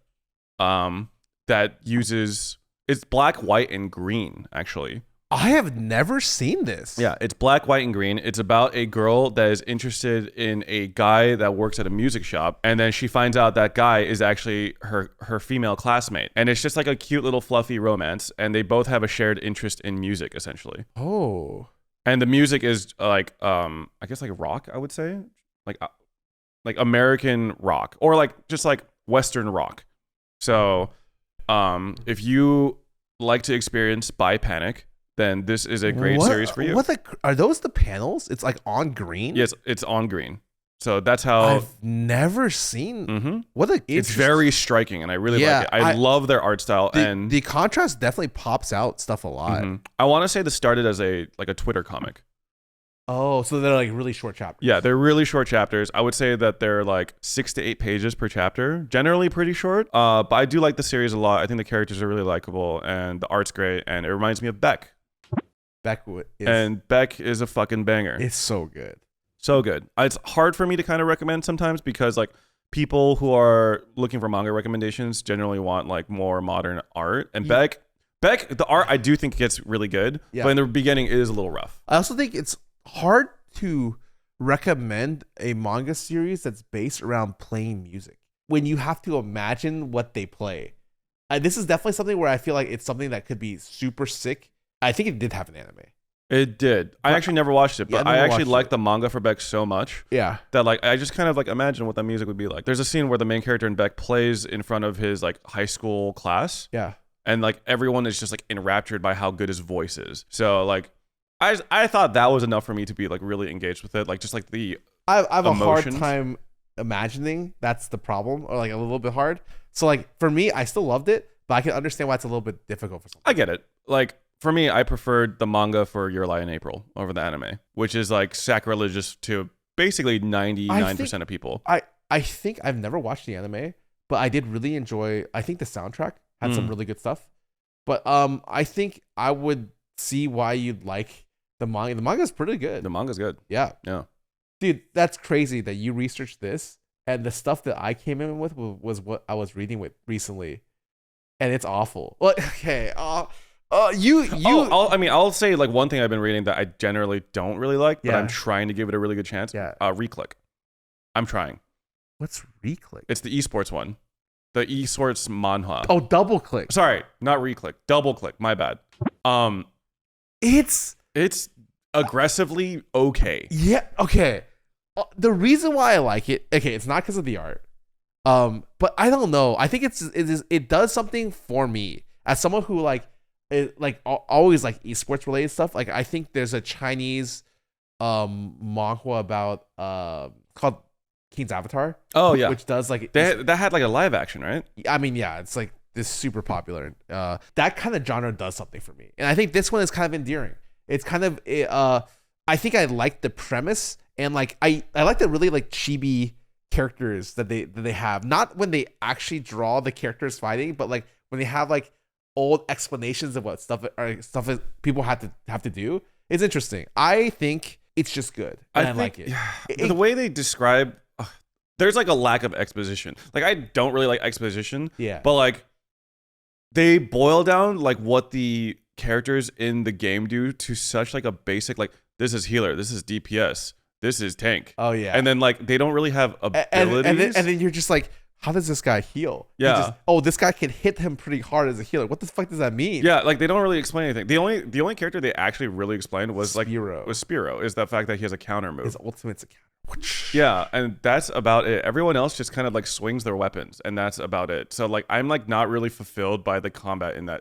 that uses... It's black, white, and green, actually. I have never seen this. Yeah, it's black, white, and green. It's about a girl that is interested in a guy that works at a music shop, and then she finds out that guy is actually her female classmate. And it's just like a cute little fluffy romance, and they both have a shared interest in music, essentially. Oh. And the music is like I guess like rock, I would say. Like American rock, or like just like Western rock. So if you like to experience bi panic, then this is a great series for you. Are those the panels? It's like on green? Yes, it's on green. So that's how I've never seen. Mm-hmm. It's very striking, and I really like it. I love their art style, and the contrast definitely pops out stuff a lot. Mm-hmm. I want to say this started as a Twitter comic. Oh, so they're like really short chapters. Yeah, they're really short chapters. I would say that they're like 6 to 8 pages per chapter. Generally pretty short. But I do like the series a lot. I think the characters are really likable, and the art's great, and it reminds me of Beck. Beck is a fucking banger. It's so good. So good. It's hard for me to kind of recommend sometimes because like people who are looking for manga recommendations generally want like more modern art. And Beck, the art I do think gets really good, but in the beginning it is a little rough. I also think it's hard to recommend a manga series that's based around playing music when you have to imagine what they play. This is definitely something where I feel like it's something that could be super sick. I think it did have an anime. It did. I actually never watched it, but I actually like the manga for Beck so much. Yeah. That like I just kind of like imagine what that music would be like. There's a scene where the main character in Beck plays in front of his like high school class. Yeah. And like everyone is just like enraptured by how good his voice is. So like I thought that was enough for me to be like really engaged with it. Like just like the I have emotions. a hard time imagining. That's the problem, or like a little bit hard. So like for me, I still loved it, but I can understand why it's a little bit difficult for some. I get it. Like for me, I preferred the manga for Your Lie in April over the anime, which is like sacrilegious to basically 99% of people. I think I've never watched the anime, but I did really enjoy. I think the soundtrack had some really good stuff. But I think I would see why you'd like the manga. The manga's pretty good. The manga's good. Yeah. Yeah. Dude, that's crazy that you researched this, and the stuff that I came in with was what I was reading with recently, and it's awful. Well, okay. I'll say like one thing I've been reading that I generally don't really like, but I'm trying to give it a really good chance. Yeah. Reclick. I'm trying. What's Reclick? It's the esports one. The esports manhwa. Oh, Double Click. Sorry, not Reclick. Double Click. My bad. It's aggressively okay. Yeah. Okay. The reason why I like it, it's not because of the art. But I don't know. I think it does something for me as someone who always like esports related stuff. Like I think there's a Chinese manhwa about called King's Avatar. Oh yeah, Which does like that had like a live action, right? I mean, yeah, it's like this super popular. That kind of genre does something for me, and I think this one is kind of endearing. It's kind of I think I like the premise, and like I like the really like chibi characters that they have. Not when they actually draw the characters fighting, but like when they have like old explanations of what stuff is, people have to do. It's interesting. I think it's just good. And I like it. The way they describe. There's like a lack of exposition. Like I don't really like exposition. Yeah. But like they boil down like what the characters in the game do to such like a basic like this is healer, this is DPS, this is tank. Oh yeah. And then like they don't really have abilities. And then you're just like, how does this guy heal? Yeah. This guy can hit him pretty hard as a healer. What the fuck does that mean? Yeah, like they don't really explain anything. The only character they actually really explained was Spiro. Is the fact that he has a counter move. His ultimate's a counter. Yeah, and that's about it. Everyone else just kind of like swings their weapons, and that's about it. So like I'm like not really fulfilled by the combat in this.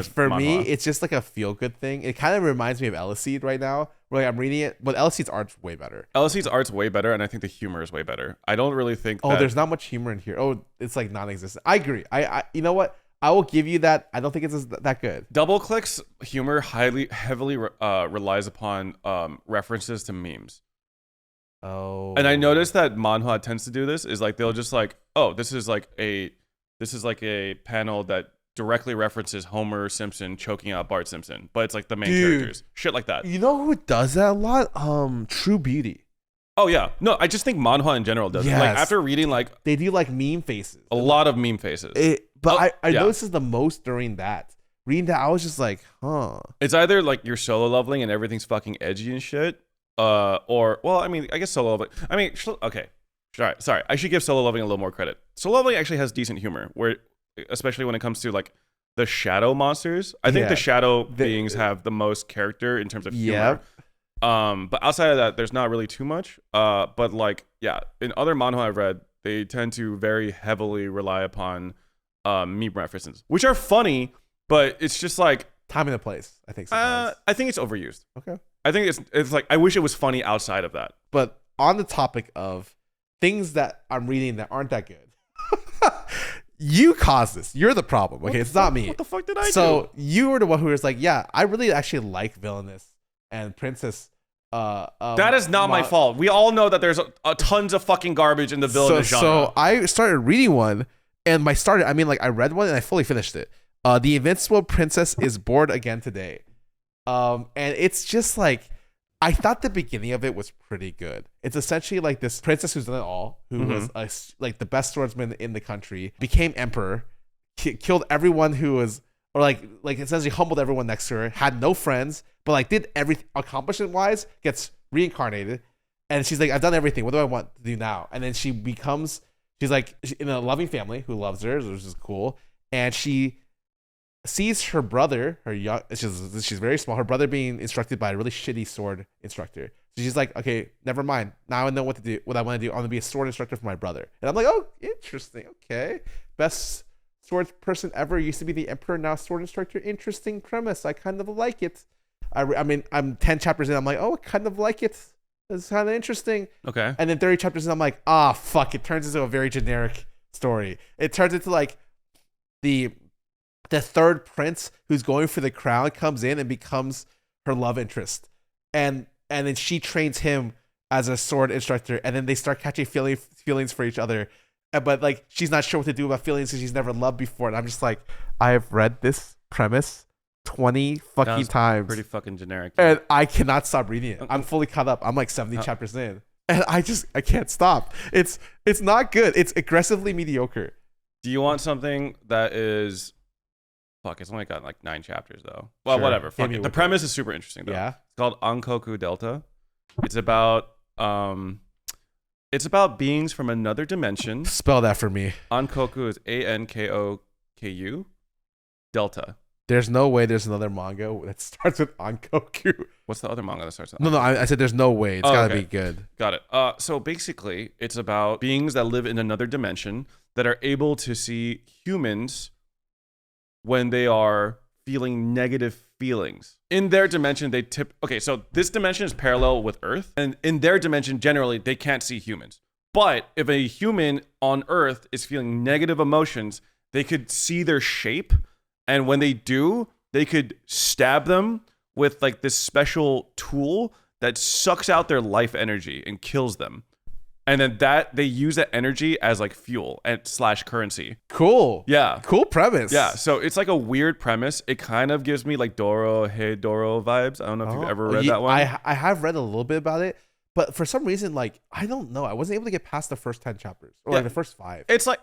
For manhwa. me, it's just like a feel good thing. It kind of reminds me of Eliseed right now. Where like, I'm reading it, but Eliseed's art's way better. Eliseed's art's way better, and I think the humor is way better. I don't really think. There's not much humor in here. It's like non-existent. I agree. I you know what? I will give you that. I don't think it's that good. Double Click's humor heavily relies upon references to memes. Oh. And I noticed that manhwa tends to do this. Is like they'll just like, oh, this is like a panel that directly references Homer Simpson choking out Bart Simpson, but it's like the main characters, shit like that. You know who does that a lot? True Beauty. Oh yeah, no, I just think manhwa in general does it. Like after reading like they do like meme faces, a lot of meme faces. I noticed this the most during that. Reading that, I was just like, huh. It's either like you're solo leveling and everything's fucking edgy and shit, or well, I mean, I guess solo leveling. I mean, okay, sorry, I should give solo leveling a little more credit. Solo leveling actually has decent humor, where especially when it comes to like the shadow monsters. I think the shadow beings have the most character in terms of humor. But outside of that, there's not really too much. But like, yeah, in other manhwa I've read, they tend to very heavily rely upon meme references, which are funny, but it's just like time and the place. I think. Sometimes. I think it's overused. Okay. I think it's like I wish it was funny outside of that. But on the topic of things that I'm reading that aren't that good, you caused this. You're the problem. Okay, it's not me. What the fuck did I do? So you were the one who was like, yeah, I really actually like Villainous and Princess. That is not my fault. We all know that there's a tons of fucking garbage in the Villainous genre. So I started reading one, and I read one and I fully finished it. The Invincible Princess is bored again today. And it's just like, I thought the beginning of it was pretty good. It's essentially like this princess who's done it all, who was like the best swordsman in the country, became emperor, killed everyone who was, or like essentially humbled everyone next to her, had no friends, but like did everything accomplishment wise, gets reincarnated, and she's like, I've done everything. What do I want to do now? And then she's like in a loving family who loves her, which is cool, and she sees her brother, she's very small, her brother being instructed by a really shitty sword instructor. So she's like, okay, never mind. Now I know what to do. What I want to do, I'm gonna be a sword instructor for my brother. And I'm like, oh, interesting. Okay, best sword person ever used to be the emperor, now sword instructor. Interesting premise. I kind of like it. I mean, I'm 10 chapters in. I'm like, oh, I kind of like it. It's kind of interesting. Okay. And then 30 chapters in, I'm like, fuck. It turns into a very generic story. It turns into like the third prince who's going for the crown comes in and becomes her love interest, and then she trains him as a sword instructor, and then they start catching feelings for each other, but like she's not sure what to do about feelings because she's never loved before. And I'm just like, I have read this premise 20 fucking times, pretty fucking generic, and I cannot stop reading it. I'm fully caught up. I'm like 70 chapters in, and I can't stop. It's not good. It's aggressively mediocre. Do you want something that is fuck, it's only got like 9 chapters though. Well, Sure. whatever. Fuck it. The premise is super interesting though. Yeah. It's called Ankoku Delta. It's about beings from another dimension. Spell that for me. Ankoku is Ankoku Delta. There's no way there's another manga that starts with Ankoku. What's the other manga that starts with No, I said there's no way. It's gotta be good. Got it. So basically, it's about beings that live in another dimension that are able to see humans when they are feeling negative feelings. In their dimension, okay, so this dimension is parallel with Earth, and in their dimension, generally, they can't see humans. But if a human on Earth is feeling negative emotions, they could see their shape, and when they do, they could stab them with like this special tool that sucks out their life energy and kills them. And then they use that energy as like fuel and / currency. Cool. Yeah. Cool premise. Yeah. So it's like a weird premise. It kind of gives me like Doro, Hey Doro vibes. I don't know if you've ever read that one. I have read a little bit about it, but for some reason, like, I don't know. I wasn't able to get past the first 10 chapters or like the first 5. It's a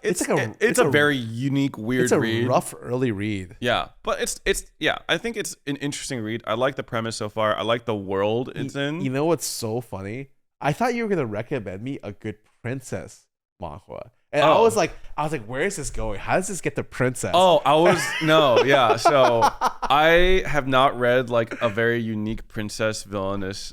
very unique, weird read. It's a rough early read. Yeah. But I think it's an interesting read. I like the premise so far. I like the world it's in. You know what's so funny? I thought you were gonna recommend me a good princess manhwa, and I was like, where is this going? How does this get the princess? So I have not read like a very unique princess villainous.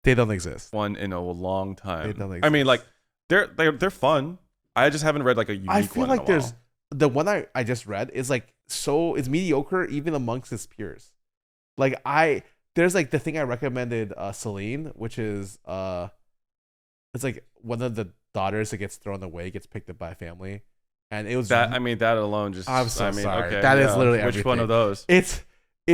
They don't exist. One in a long time. They don't exist. I mean, like they're fun. I just haven't read like a unique one. I feel like there's the one I just read is like it's mediocre even amongst its peers. Like there's like the thing I recommended Celine, which is it's like one of the daughters that gets thrown away gets picked up by a family, and it was that. I mean, that alone just. I'm so sorry. Okay, that is literally which everything. one of those? It's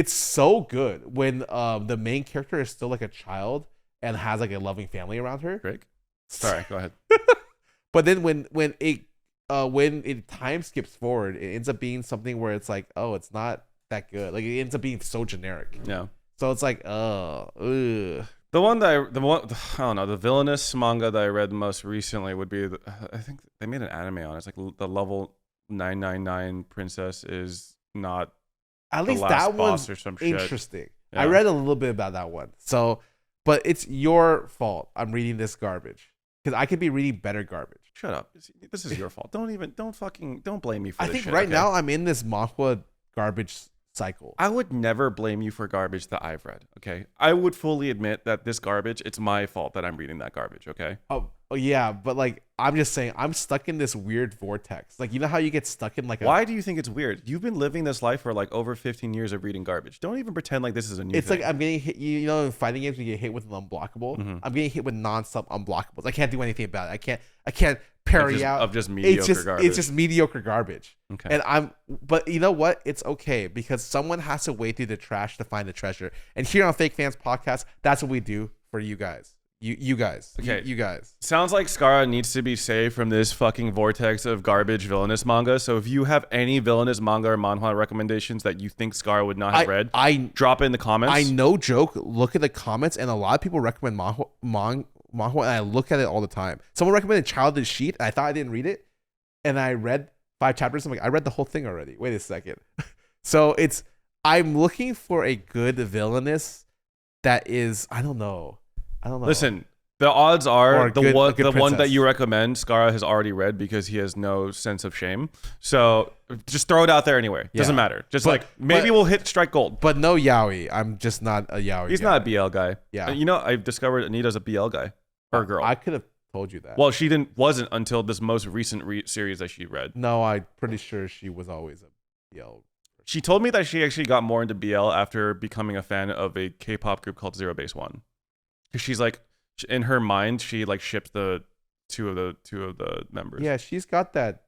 so good when the main character is still like a child and has like a loving family around her. Drake. Sorry, go ahead. But then when it time skips forward, it ends up being something where it's like, oh, it's not that good. Like it ends up being so generic. Yeah. So it's like, ugh. The villainous manga that I read most recently would be, I think they made an anime on it. It's like the level 999 princess is not at least the last that boss one's or some interesting. Shit. Yeah. I read a little bit about that one. So, but it's your fault I'm reading this garbage because I could be reading better garbage. Shut up. This is your fault. Don't blame me for this I think shit, right okay? now I'm in this manhwa garbage cycle. I would never blame you for garbage that I've read, okay? I would fully admit that this garbage, it's my fault that I'm reading that garbage, okay? Oh yeah, but like I'm just saying I'm stuck in this weird vortex. Like you know how you get stuck in like Why do you think it's weird? You've been living this life for like over 15 years of reading garbage. Don't even pretend like this is a new thing. It's like I'm getting hit, you know, in fighting games you get hit with an unblockable. Mm-hmm. I'm getting hit with non-stop unblockables. I can't do anything about it. I can't parry out of just mediocre garbage. It's just mediocre garbage. Okay. And but you know what? It's okay because someone has to wade through the trash to find the treasure. And here on Fake Fans Podcast, that's what we do for you guys. You guys. Okay. You guys. Sounds like Scarra needs to be saved from this fucking vortex of garbage villainous manga. So if you have any villainous manga or manhwa recommendations that you think Scarra would not have read, drop it in the comments. I no joke. Look at the comments, and a lot of people recommend manhwa, and I look at it all the time. Someone recommended Childish Sheet, and I thought I didn't read it, and I read 5 chapters. I'm like, I read the whole thing already. Wait a second. So I'm looking for a good villainous that is, I don't know. Listen, the odds are the one that you princess. recommend, Scarra has already read because he has no sense of shame. So just throw it out there anyway. Doesn't matter. Just maybe we'll hit strike gold. But no yaoi. I'm just not a yaoi. He's guy. not a BL guy. Yeah. You know, I've discovered Anita's a BL guy. Or girl. I could have told you that. Well, she wasn't until this most recent series that she read. No, I'm pretty sure she was always a BL. She told me that she actually got more into BL after becoming a fan of a K-pop group called Zero Base One. Because she's like, in her mind, she like shipped the two of the members. Yeah, she's got that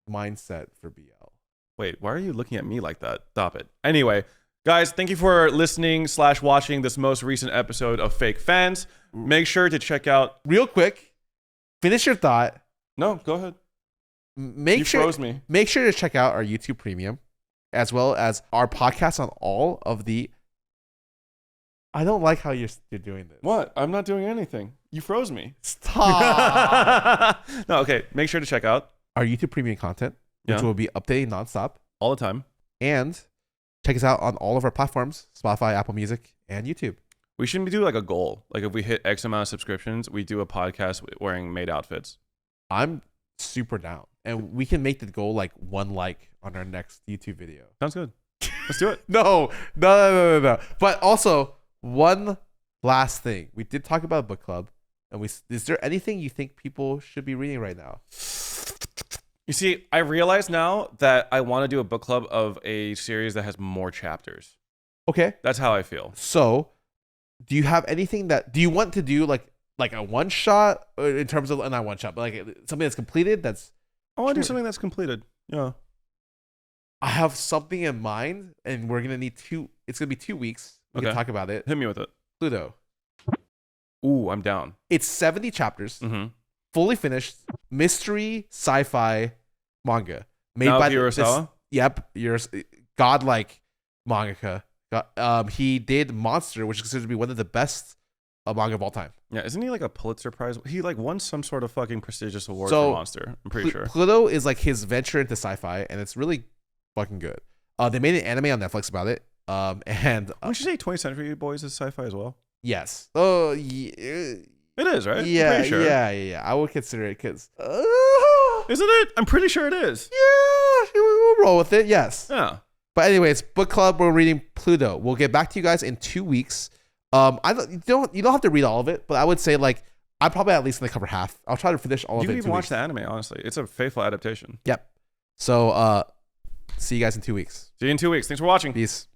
mindset for BL. Wait, why are you looking at me like that? Stop it. Anyway, guys, thank you for listening / watching this most recent episode of Fake Fans. Make sure to check out. Real quick, finish your thought. No, go ahead. You froze me. Make sure to check out our YouTube Premium, as well as our podcast on all of the. I don't like how you're doing this. What? I'm not doing anything. You froze me. Stop. No, okay. Make sure to check out our YouTube Premium content, which will be updating nonstop. all the time. And check us out on all of our platforms, Spotify, Apple Music, and YouTube. We should do like a goal. Like if we hit X amount of subscriptions, we do a podcast wearing maid outfits. I'm super down. And we can make the goal like 1 like on our next YouTube video. Sounds good. Let's do it. No. But also, one last thing. We did talk about a book club. And is there anything you think people should be reading right now? You see, I realize now that I want to do a book club of a series that has more chapters. Okay. That's how I feel. So, do you have anything do you want to do like a one shot in terms of not one shot, but like something that's completed? I want to do something that's completed. Yeah. I have something in mind, and we're gonna need it's gonna be 2 weeks. We can talk about it. Hit me with it. Pluto. Ooh, I'm down. It's 70 chapters, Mm-hmm. fully finished, mystery sci-fi manga made Naoki by Urasawa? Yep, godlike mangaka. He did Monster, which is considered to be one of the best manga of all time. Yeah, isn't he like a Pulitzer Prize? He like won some sort of fucking prestigious award So, for Monster. I'm pretty sure. Pluto is like his venture into sci-fi, and it's really fucking good. They made an anime on Netflix about it. And Wouldn't you say 20th Century Boys is sci-fi as well? yes. Oh, It is, right? yeah, I'm pretty sure. yeah. I would consider it because. Isn't it? I'm pretty sure it is. Yeah, we'll roll with it. Yes. Yeah. But anyways, book club. We're reading Pluto. We'll get back to you guys in 2 weeks. You don't have to read all of it, but I would say like I'm probably at least going to cover half. I'll try to finish all You of it. can in even 2 watch weeks. the anime, honestly. It's a faithful adaptation. Yep. So see you guys in 2 weeks. See you in 2 weeks. Thanks for watching. Peace.